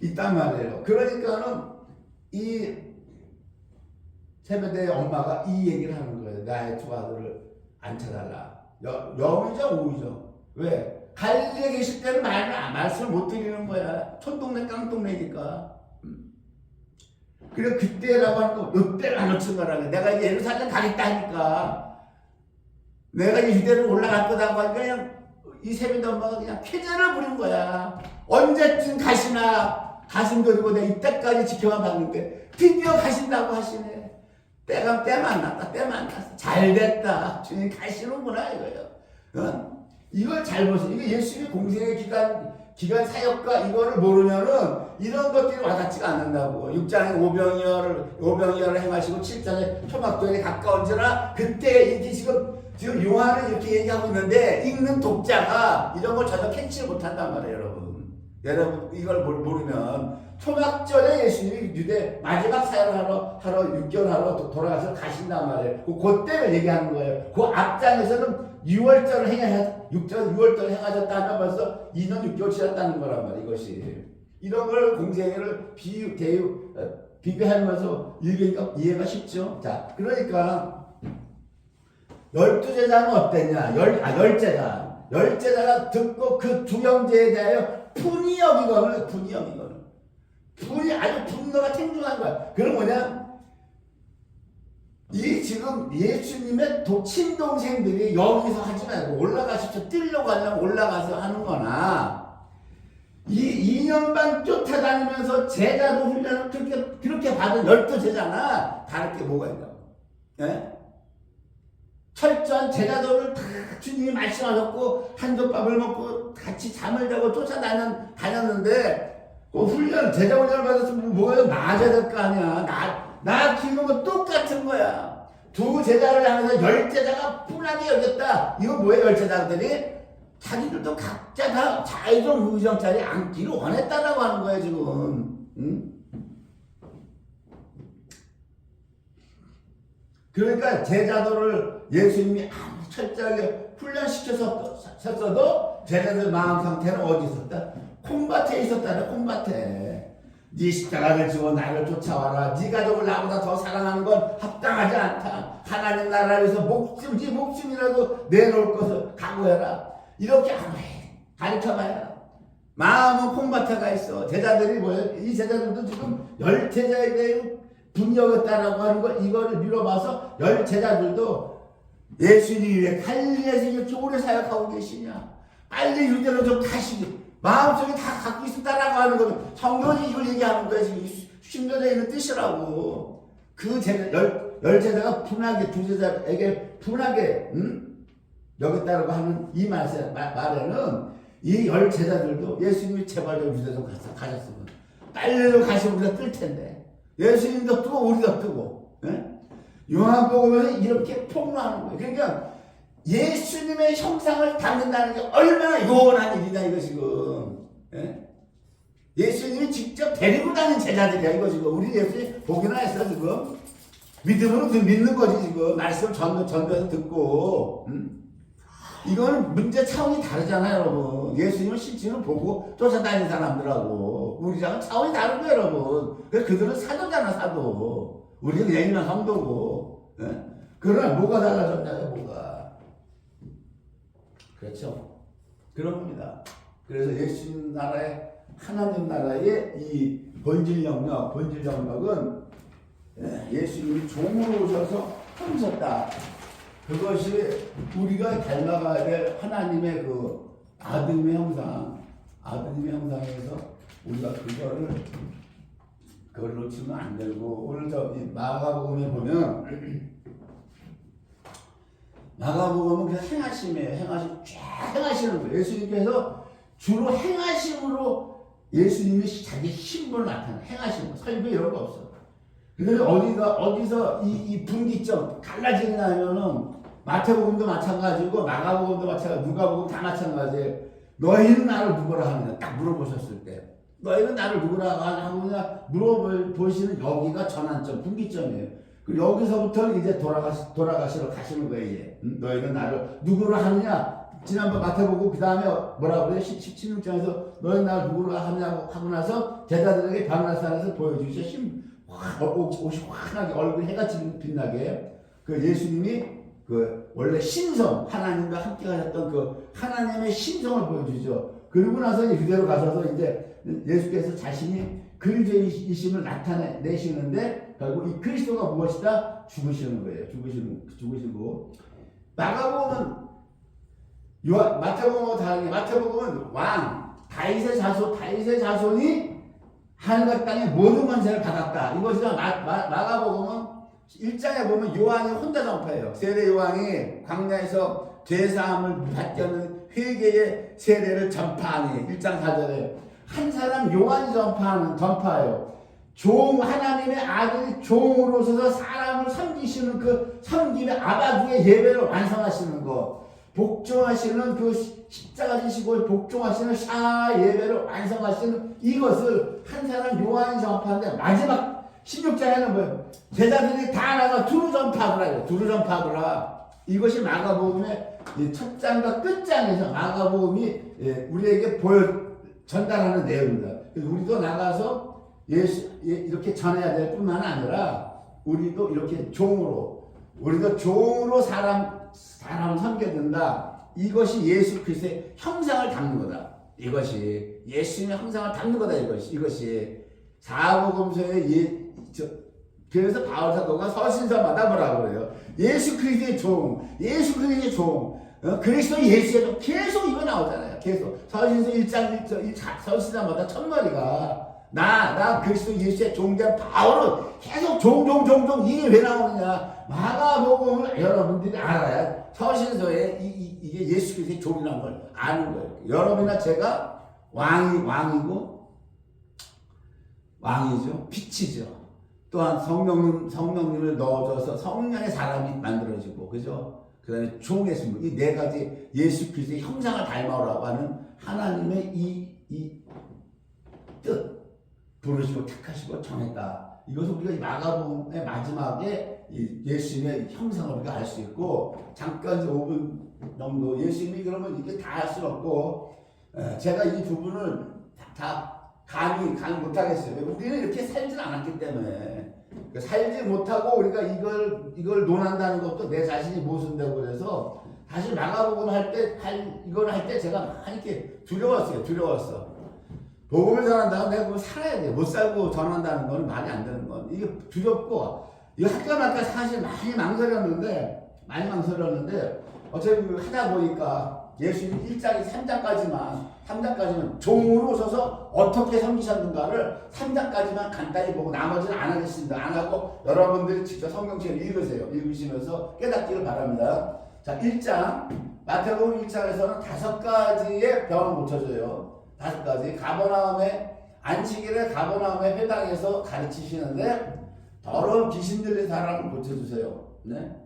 있단 말이에요. 그러니까는 이 세베대의 엄마가 이 얘기를 하는 거예요. 나의 두 아들을 앉혀달라. 영이죠, 우이죠. 왜? 갈릴리에 계실 때는 말씀을 못 드리는 거야. 촌동네 깡동네니까. 그래 그때라고 하는 거 몇 배를 안 놓친 거라고. 내가 이제 예루살렘 가겠다 하니까 내가 이 유대를 올라갈 거다고 하니까 그냥 이 세베대 엄마가 그냥 쾌재를 부린 거야. 언제쯤 가시나 가신 거리고 내가 이때까지 지켜만 봤는데 드디어 가신다고 하시네. 때 만났어. 잘 됐다. 주님 가시는구나, 이거예요. 이걸 잘 보세요. 이거 예수님의 공생의 기간 사역과 이거를 모르면은 이런 것들이 와닿지가 않는다고. 6장에 오병이어를 행하시고 7장에 초막절에 가까운지라 그때 이게 지금 요한은 이렇게 얘기하고 있는데 읽는 독자가 이런 걸 전혀 캐치를 못한단 말이에요, 여러분. 여러분 이걸 모르면 초막절에 예수님이 유대 마지막 사역을 하러 6개월 하러 돌아가서 가신단 말이에요. 그때를 얘기하는 거예요. 그 앞장에서는 6월절을 6월절을 행하셨다 하면 벌써 2년 6개월 지났다는 거란 말이에요. 이것이 이런 걸 공생애를 비교하면서 이해가 쉽죠. 자, 그러니까 12제자는 어땠냐? 열제자가 듣고 그 두 형제에 대하여 분이 여기거늘. 분이 아주 분노가 탱중한 거야. 그럼 뭐냐? 이 지금 예수님의 친동생들이 여기서 하지 말고 올라가서 뛰려고 하려면 올라가서 하는 거나, 이 2년 반 쫓아다니면서 제자도 훈련을 그렇게 받은 12제자나 다를 게 뭐가 있냐고. 예? 철저한 제자들을 다 주님이 말씀하셨고 한솥밥을 먹고 같이 잠을 자고 다녔는데 그 제자 훈련을 받았으면 뭐예요? 나아져야 될 거 아니야. 나 키우는 건 똑같은 거야. 두 제자를 향해서 10제자가 분하게 여겼다. 이거 뭐예요? 10제자들이 자기들도 각자 다 자유로운 의정자리에 앉기를 원했다라고 하는 거예요 지금. 응? 그러니까 제자들을 예수님이 아무리 철저하게 훈련시켰어도 제자들 마음 상태는 어디 있었다? 콩밭에 있었다네. 콩밭에. 네 십자가를 지고 나를 쫓아와라. 네 가족을 나보다 더 사랑하는 건 합당하지 않다. 하나님 나라를 위해서 네 목숨이라도 내놓을 것을 각오해라. 이렇게 가르쳐봐야. 마음은 콩밭에 가 있어. 제자들이 뭐예요? 이 제자들도 지금 10제자에 대해 분여했다라고 하는 걸 이거를 밀어봐서 10제자들도 예수님이 왜 갈릴리에서 이렇게 오래 사역하고 계시냐? 빨리 유대로 좀 가시기. 마음속에 다 갖고 있었다라고 하는 거는 성경이 이걸 얘기하는 거예요. 지금 심겨져 있는 뜻이라고. 그 열 제자가 분하게 두 제자에게 분하게 여겼다라고 하는 이 말에는 이 10제자들도 예수님이 제발 좀 유대 좀 가셨으면 빨리 좀 가시면 우리가 뜰 텐데. 예수님도 뜨고 우리도 뜨고. 예? 요한복음에서 이렇게 폭로하는 거예요. 그러니까 예수님의 형상을 담는다는 게 얼마나 요원한 일이다 이거 지금. 예? 예수님이 직접 데리고 다닌 제자들이야 이거 지금. 우리 예수님 보기나 했어 지금. 믿음으로 믿는 거지 지금. 말씀 전도해서 듣고. 이거는 문제 차원이 다르잖아요 여러분. 예수님을 실제로 보고 쫓아다니는 사람들하고 우리랑은 차원이 다른 거예요 여러분. 그들은 사도잖아 사도. 우리는 예민한 성도고. 예? 그러나 뭐가 달라졌냐요 뭐가. 그렇죠. 그런 겁니다. 그래서 예수님 나라의 하나님 나라의 이 본질 영역은 예수님이 종으로 오셔서 하셨다. 그것이 우리가 닮아가야 될 하나님의 그 아들의 형상에서 우리가 그걸 놓치면 안 되고. 오늘 저 마가복음에 보면 그냥 행하심이에요. 행하시는 거예요. 예수님께서 주로 행하심으로 예수님이 자기 신분을 나타내요. 행하심, 설교 이런 거 없어. 그래서 어디서 이 분기점 갈라지냐 하면은 마태복음도 마찬가지고 마가복음도 마찬가지고 누가복음 다 마찬가지예요. 너희는 나를 누구라 하느냐 딱 물어보셨을 때 너희는 나를 누구라 하느냐 물어보시는 여기가 전환점, 분기점이에요. 그리고 여기서부터 이제 돌아가시러 가시는 거예요. 이제. 너희는 나를 누구라 하느냐. 지난번 마태복음 그 다음에 뭐라고 그래요? 16장에서 너희는 나를 누구라 하느냐고 하고 나서 제자들에게 바나산에서 보여주셔. 옷이 환하게 얼굴이 해같이 빛나게. 그 예수님이 그 원래 신성 하나님과 함께 하셨던 그 하나님의 신성을 보여주죠. 그리고 나서 유대로 가셔서 이제 예수께서 자신이 그리스도이심을 나타내시는데 결국 이 그리스도가 무엇이다? 죽으시는 거예요. 죽으시고 마태복음하고 다르게 마태복음은 왕 다윗의 자손이 하늘과 땅의 모든 권세를 받았다. 이것이나 마가복음은 1장에 보면 요한이 혼자 전파해요. 세례 요한이 광야에서 죄사함을 받게 하는 회개의 세례를 전파하니 1장 4절에 한 사람 요한이 전파해요. 하나님의 아들이 종으로 서서 사람을 섬기시는 그 섬김의 아바주의 예배를 완성하시는 것, 복종하시는 그 십자가 지시고 복종하시는 샤 예배를 완성하시는 이것을 한 사람 요한이 전파하는데 마지막 16장에는 뭐예요? 제자들이 다 나가 두루 전파하더라. 두루 전파하더라. 이것이 마가복음의 첫 장과 끝장에서 마가복음이 우리에게 전달하는 내용입니다. 우리도 나가서 예수 이렇게 전해야 될 뿐만 아니라 우리도 이렇게 우리도 종으로 사람을 섬겨야 된다. 이것이 예수 그리스도의 형상을 담는 거다. 이것이 예수님의 형상을 담는 거다. 이것이 사복음서의 그래서 바울 사도가 서신서마다 뭐라고 그래요? 예수 그리스도의 종, 그리스도 예수의 종, 계속 이거 나오잖아요. 계속 서신서 1장 1절 서신서마다 첫머리가 나 그리스도 예수의 종된 바울은 계속 종 이게 왜 나오느냐? 마가복음을 여러분들이 알아야 서신서에 이게 예수 그리스도의 종이라는 걸 아는 거예요. 여러분이나 제가 왕이죠. 빛이죠. 또한 성령님을 넣어줘서 성령의 사람이 만들어지고, 그죠? 그 다음에 종의 신분, 이 네 가지 예수 그리스도의 형상을 닮아오라고 하는 하나님의 이 뜻, 부르시고 택하시고 정했다. 이것을 우리가 이 마가복음의 마지막에 예수님의 형상을 우리가 알 수 있고, 잠깐 5분 정도 예수님이 그러면 이게 다 할 수는 없고, 제가 이 부분을 다 감히 못하겠어요. 우리는 이렇게 살지 않았기 때문에. 살지 못하고 우리가 이걸 논한다는 것도 내 자신이 모순되고 그래서 다시 마가복음 이걸 할 때 제가 많이 이렇게 두려웠어. 복음을 전한다고 내가 그걸 살아야 돼. 못 살고 전한다는 건 말이 안 되는 건. 이게 두렵고, 이거 할까 말까 사실 많이 망설였는데, 어차피 하다 보니까 예수님 1장, 3장까지만 종으로 오셔서 어떻게 섬기셨는가를 3장까지만 간단히 보고 나머지는 안 하겠습니다. 안 하고 여러분들이 직접 성경책을 읽으시면서 깨닫기를 바랍니다. 자, 1장, 마태복음 1장에서는 5가지의 병을 고쳐줘요. 5가지. 안식일에 가버나움의 회당에서 가르치시는데 더러운 귀신 들린 사람을 고쳐주세요. 네?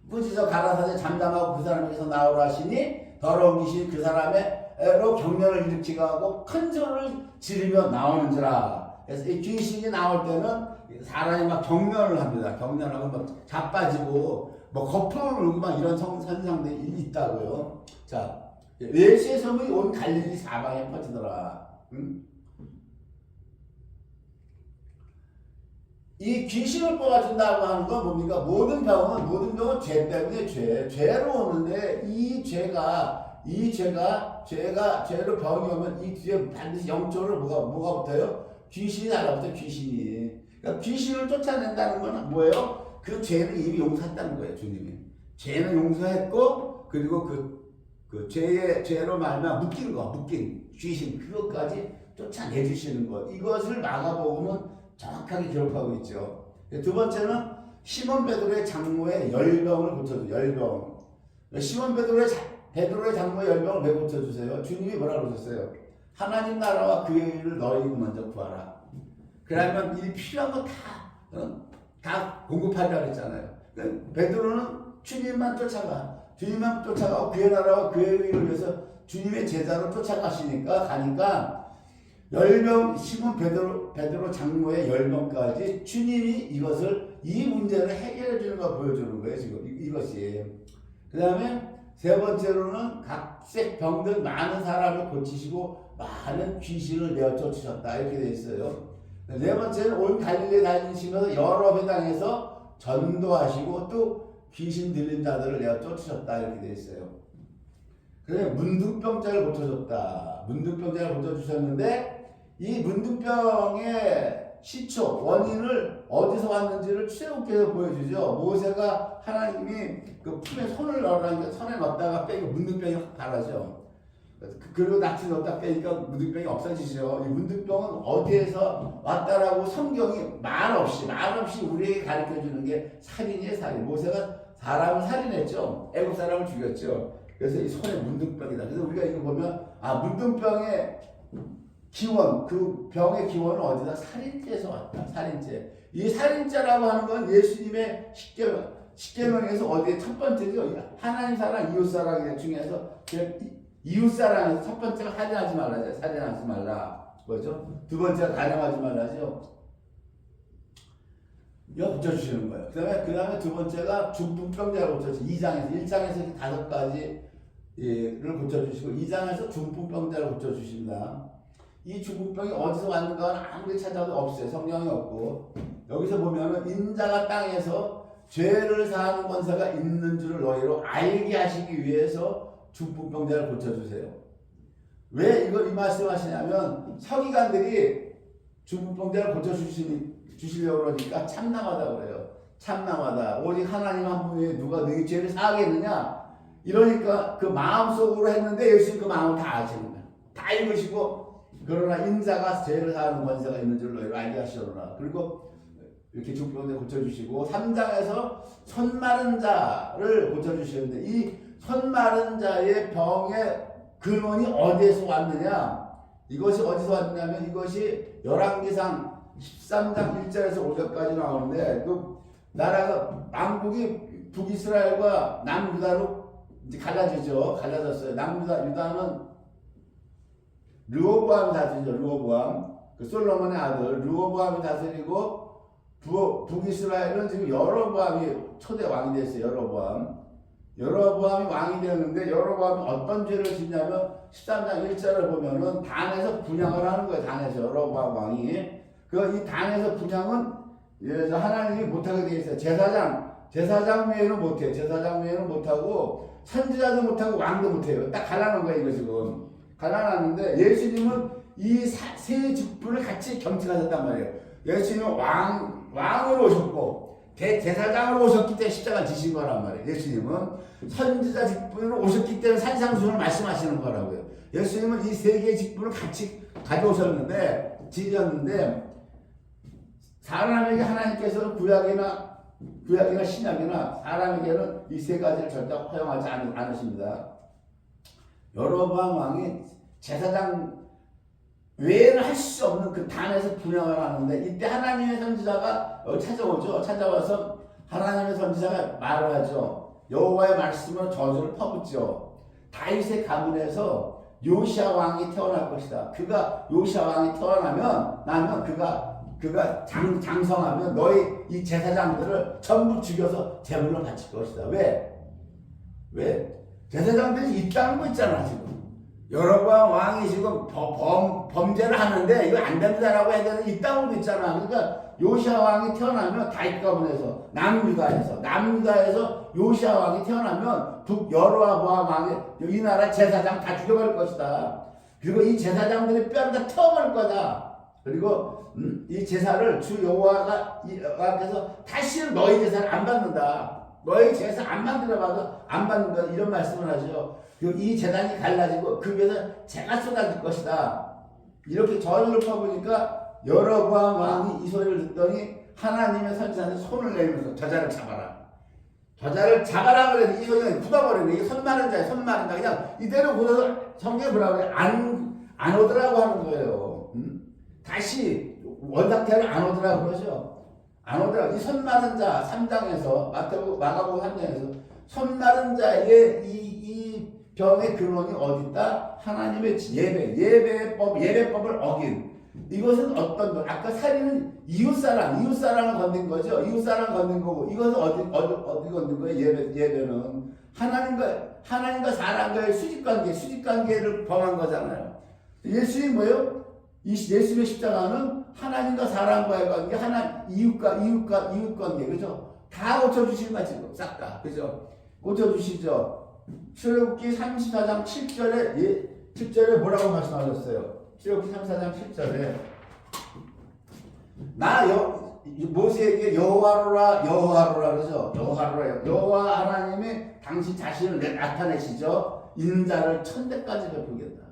꾸짖어 가라사대 잠잠하고 그 사람에게서 나오라 하시니 더러운 귀신 그 사람의로 경련을 일으키게 하고 큰 소리를 지르며 나오는지라. 그래서 이 귀신이 나올 때는 사람이 막 경련을 합니다. 경련하고 막 자빠지고 거품을 울고 막 이런 현상들이 있다고요. 자, 예수의 소문이 온 갈릴리 사방에 퍼지더라. 이 귀신을 뽑아준다고 하는 건 뭡니까? 모든 병은 죄 때문에 죄로 오는데 죄로 병이 오면 이 뒤에 반드시 영적으로 뭐가 붙어요? 귀신이 달라붙어요. 그러니까 귀신을 쫓아낸다는 건 뭐예요? 그 죄는 이미 용서했다는 거예요. 주님이. 죄는 용서했고, 그리고 그 죄로 말미암아 묶인 귀신, 그것까지 쫓아내주시는 것. 이것을 마가복음은 정확하게 기록하고 있죠. 두 번째는 시몬 베드로의 장모의 열병을 고쳐줘요. 열병. 시몬 베드로의 장모의 열병을 왜 고쳐주세요? 주님이 뭐라고 그러셨어요? 하나님 나라와 그 일을 너희가 먼저 구하라. 그러면 이 필요한 거 다 공급하리라고 했잖아요. 베드로는 주님만 쫓아가고 그의 나라와 그의 일을 위해서 주님의 제자로 가니까 시몬 베드로 장모의 열병까지 주님이 이 문제를 해결해 주는 거 보여주는 거예요, 지금. 이것이. 그 다음에 세 번째로는 각색 병들 많은 사람을 고치시고 많은 귀신을 내어 쫓으셨다. 이렇게 되어 있어요. 네 번째는 온 갈릴리 다니시면서 여러 회당에서 전도하시고 또 귀신 들린 자들을 내어 쫓으셨다. 이렇게 되어 있어요. 그래, 문둥병자를 고쳐줬다. 문둥병자를 고쳐주셨는데, 이 문둥병의 시초, 원인을 어디서 왔는지를 출애굽기에서 보여주죠. 모세가 하나님이 그 품에 손을 넣으라니까 손에 넣었다가 빼고 문둥병이 확 달아져. 그리고 낯이 넣었다 빼니까 문득병이 없어지죠. 이 문득병은 어디에서 왔다라고 성경이 말없이 우리에게 가르쳐 주는 게 살인이에요, 살인. 모세가 사람을 살인했죠. 애국 사람을 죽였죠. 그래서 이 손에 문득병이다. 그래서 우리가 이거 보면 문득병의 기원, 그 병의 기원은 어디다? 살인죄에서 왔다. 살인죄. 이 살인죄라고 하는 건 예수님의 십계명에서 어디에 첫 번째죠. 하나님 사랑, 이웃 사랑 중에서 이웃 사랑에서 첫 번째가 살인하지 말라죠. 살인하지 말라. 뭐죠? 두 번째가 간음하지 말라죠. 이거 고쳐주시는 거예요. 그 다음에 두 번째가 중풍병자를 고쳐주시고 1장에서 5가지를 고쳐주시고 2장에서 중풍병자를 고쳐주십니다. 이 중풍병이 어디서 왔는가는 아무리 찾아도 없어요. 성경이 없고. 여기서 보면은 인자가 땅에서 죄를 사하는 권세가 있는 줄을 너희로 알게 하시기 위해서 중풍병자를 고쳐주세요. 왜 이 말씀하시냐면 서기관들이 중풍병자를 고쳐주시려고 그러니까 참남하다 그래요. 참남하다. 오직 하나님 한 분이 누가 너희 죄를 사하겠느냐. 이러니까 그 마음속으로 했는데 예수님 그 마음을 다 아시는 거야. 다 읽으시고 그러나 인자가 죄를 사하는 권세가 있는 줄 너희로 알게 하시려나. 그리고 이렇게 중풍병자 고쳐주시고 3장에서 손 마른 자를 고쳐주시는데 이 손 마른 자의 병의 근원이 어디에서 왔느냐. 이것이 어디서 왔냐면 이것이 열왕기상 13장 1절에서 5절까지 나오는데 그 나라가 남북이 북이스라엘과 남유다로 이제 갈라졌어요. 남유다는 르호보암이 다스리죠. 르호보암. 그 솔로몬의 아들 르호보암이 다스리고 북이스라엘은 지금 여로보암이 초대 왕이 됐어요. 여로보암이 왕이 되었는데 여로보암이 어떤 죄를 짓냐면 13장 1절을 보면은 단에서 분향을 하는 거예요. 단에서 여로보암 왕이. 이 단에서 분향은 하나님이 못하게 되어 있어요. 제사장 외에는 못해요. 제사장 외에는 못하고 선지자도 못하고 왕도 못해요. 딱 갈라놓은 거예요. 이거 지금. 갈라놨는데 예수님은 이 세 직분을 같이 겸직하셨단 말이에요. 예수님은 왕으로 오셨고 제사장으로 오셨기 때문에 십자가 지신 거란 말이에요. 예수님은 선지자 직분으로 오셨기 때문에 산상수훈을 말씀하시는 거라고요. 예수님은 이 세 개의 직분을 같이 가져오셨는데 지셨는데 사람에게 하나님께서는 구약이나 신약이나 사람에게는 이 세 가지를 절대 허용하지 않으십니다. 여로보암 왕이 제사장 외에는 할 수 없는 그 단에서 분양을 하는데 이때 하나님의 선지자가 찾아오죠. 찾아와서 하나님의 선지자가 말을 하죠. 여호와의 말씀으로 저주를 퍼붓죠. 다윗의 가문에서 요시야 왕이 태어날 것이다. 요시야 왕이 나면 그가 장성하면 너희 이 제사장들을 전부 죽여서 제물로 바칠 것이다. 왜? 제사장들이 있다는 거 있잖아 지금. 여로보암 왕이 지금 범죄를 하는데 이거 안 된다라고 해야 되는 이 땅도 있잖아. 그러니까 요시야 왕이 태어나면 다윗 가문에서 남유다에서 요시야 왕이 태어나면 여로보암 왕이 이 나라 제사장 다 죽여버릴 것이다. 그리고 이 제사장들이 뼈를 다 태워버릴 거다. 그리고 이 제사를 주 여호와께서 다시는 너희 제사를 안 받는다. 너희 제사 안 만들어봐도 안 받는다. 이런 말씀을 하죠. 이 재단이 갈라지고 그 위에서 재가 쏟아질 것이다. 이렇게 저주를 퍼보니까 여로보암 왕이 이 소리를 듣더니 하나님의 선지자한테 손을 내밀면서 저자를 잡아라 그래도 이 소리가 굳어버리네. 이게 손 마른 자야. 그냥 이대로 굳어서 성경에 뭐라고 그래? 안 오더라고 하는 거예요. 다시 원상태로 안 오더라고 그러죠. 안 오더라고. 이 손 마른 자 3장에서 마가복음 3장에서 손 마른 자의 이 병의 근원이 어디 있다? 하나님의 예배법을 어긴. 이것은 아까 살인은 이웃사랑을 건든 거죠. 이웃사랑을 건든 거고, 이것은 어디 건든 거예요? 예배는. 하나님과 사람과의 수직관계를 범한 거잖아요. 예수님이 뭐예요? 예수님의 십자가는 하나님과 사람과의 관계, 이웃 관계, 그죠? 다 고쳐주시는 거야, 지금. 싹 다. 그죠? 고쳐주시죠. 출애굽기 34장 7절에 뭐라고 말씀하셨어요? 출애굽기 34장 7절에 모세에게 여호와로라 그러죠. 여호와 하나님이 당신 자신을 나타내시죠. 인자를 천대까지 베푸겠다.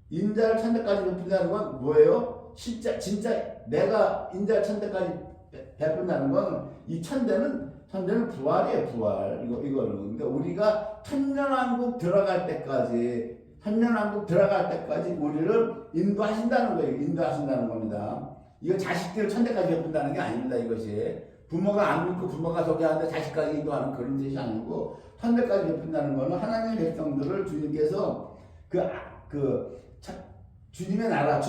인자를 천대까지 베푼다는 건 뭐예요? 진짜 내가 인자를 천대까지 베푼다는 건 이 천대는 부활이에요. 부활. 이거는 근데 우리가 천년왕국 들어갈 때까지 우리를 인도하신다는 거예요. 인도하신다는 겁니다. 이거 자식들을 천대까지 베푼다는 게 아닙니다. 이것이 부모가 안 믿고 부모가 소개하는데 자식까지 인도하는 그런 뜻이 아니고 천대까지 베푼다는 거는 하나님의 백성들을 주님께서 주님의 나라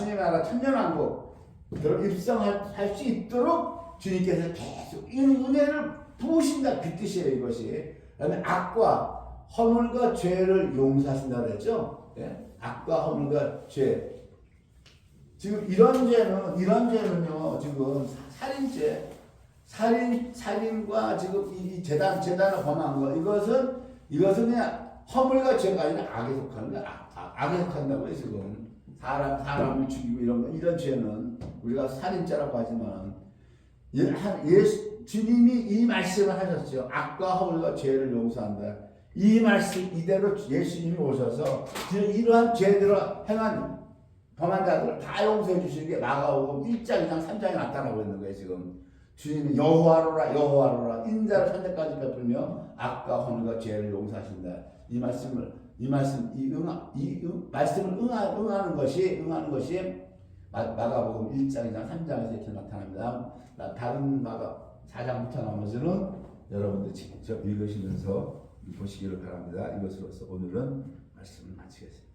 천년왕국 입성할 수 있도록 주님께서 계속 이 은혜를 부으신다 그 뜻이에요. 이것이. 그다음에 악과 허물과 죄를 용서하신다 그랬죠. 예? 악과 허물과 죄. 지금 이런 죄는요. 지금 살인과 지금 이 재단을 범한 거 이것은 그냥 허물과 죄가 아니라 악에 속하는 거야. 악에 속한다고요 지금. 사람을 죽이고 이런 죄는 우리가 살인죄라고 하지만 주님이 이 말씀을 하셨죠. 악과 허물과 죄를 용서한다. 이 말씀 이대로 예수님이 오셔서 이러한 죄들을 행한 범한 자들을 다 용서해 주시는 게 마가복음 1장, 2장, 3장에 나타나고 있는 거예요. 지금 주님이 여호와로라 인자를 천대까지 베풀며 악과 허물과 죄를 용서하신다. 이 말씀을 응하는 것이 마가복음 1장, 2장, 3장에서 이렇게 나타납니다. 다른 마가 4장부터 나머지는 여러분들 직접 읽으시면서 보시기를 바랍니다. 이것으로서 오늘은 말씀을 마치겠습니다.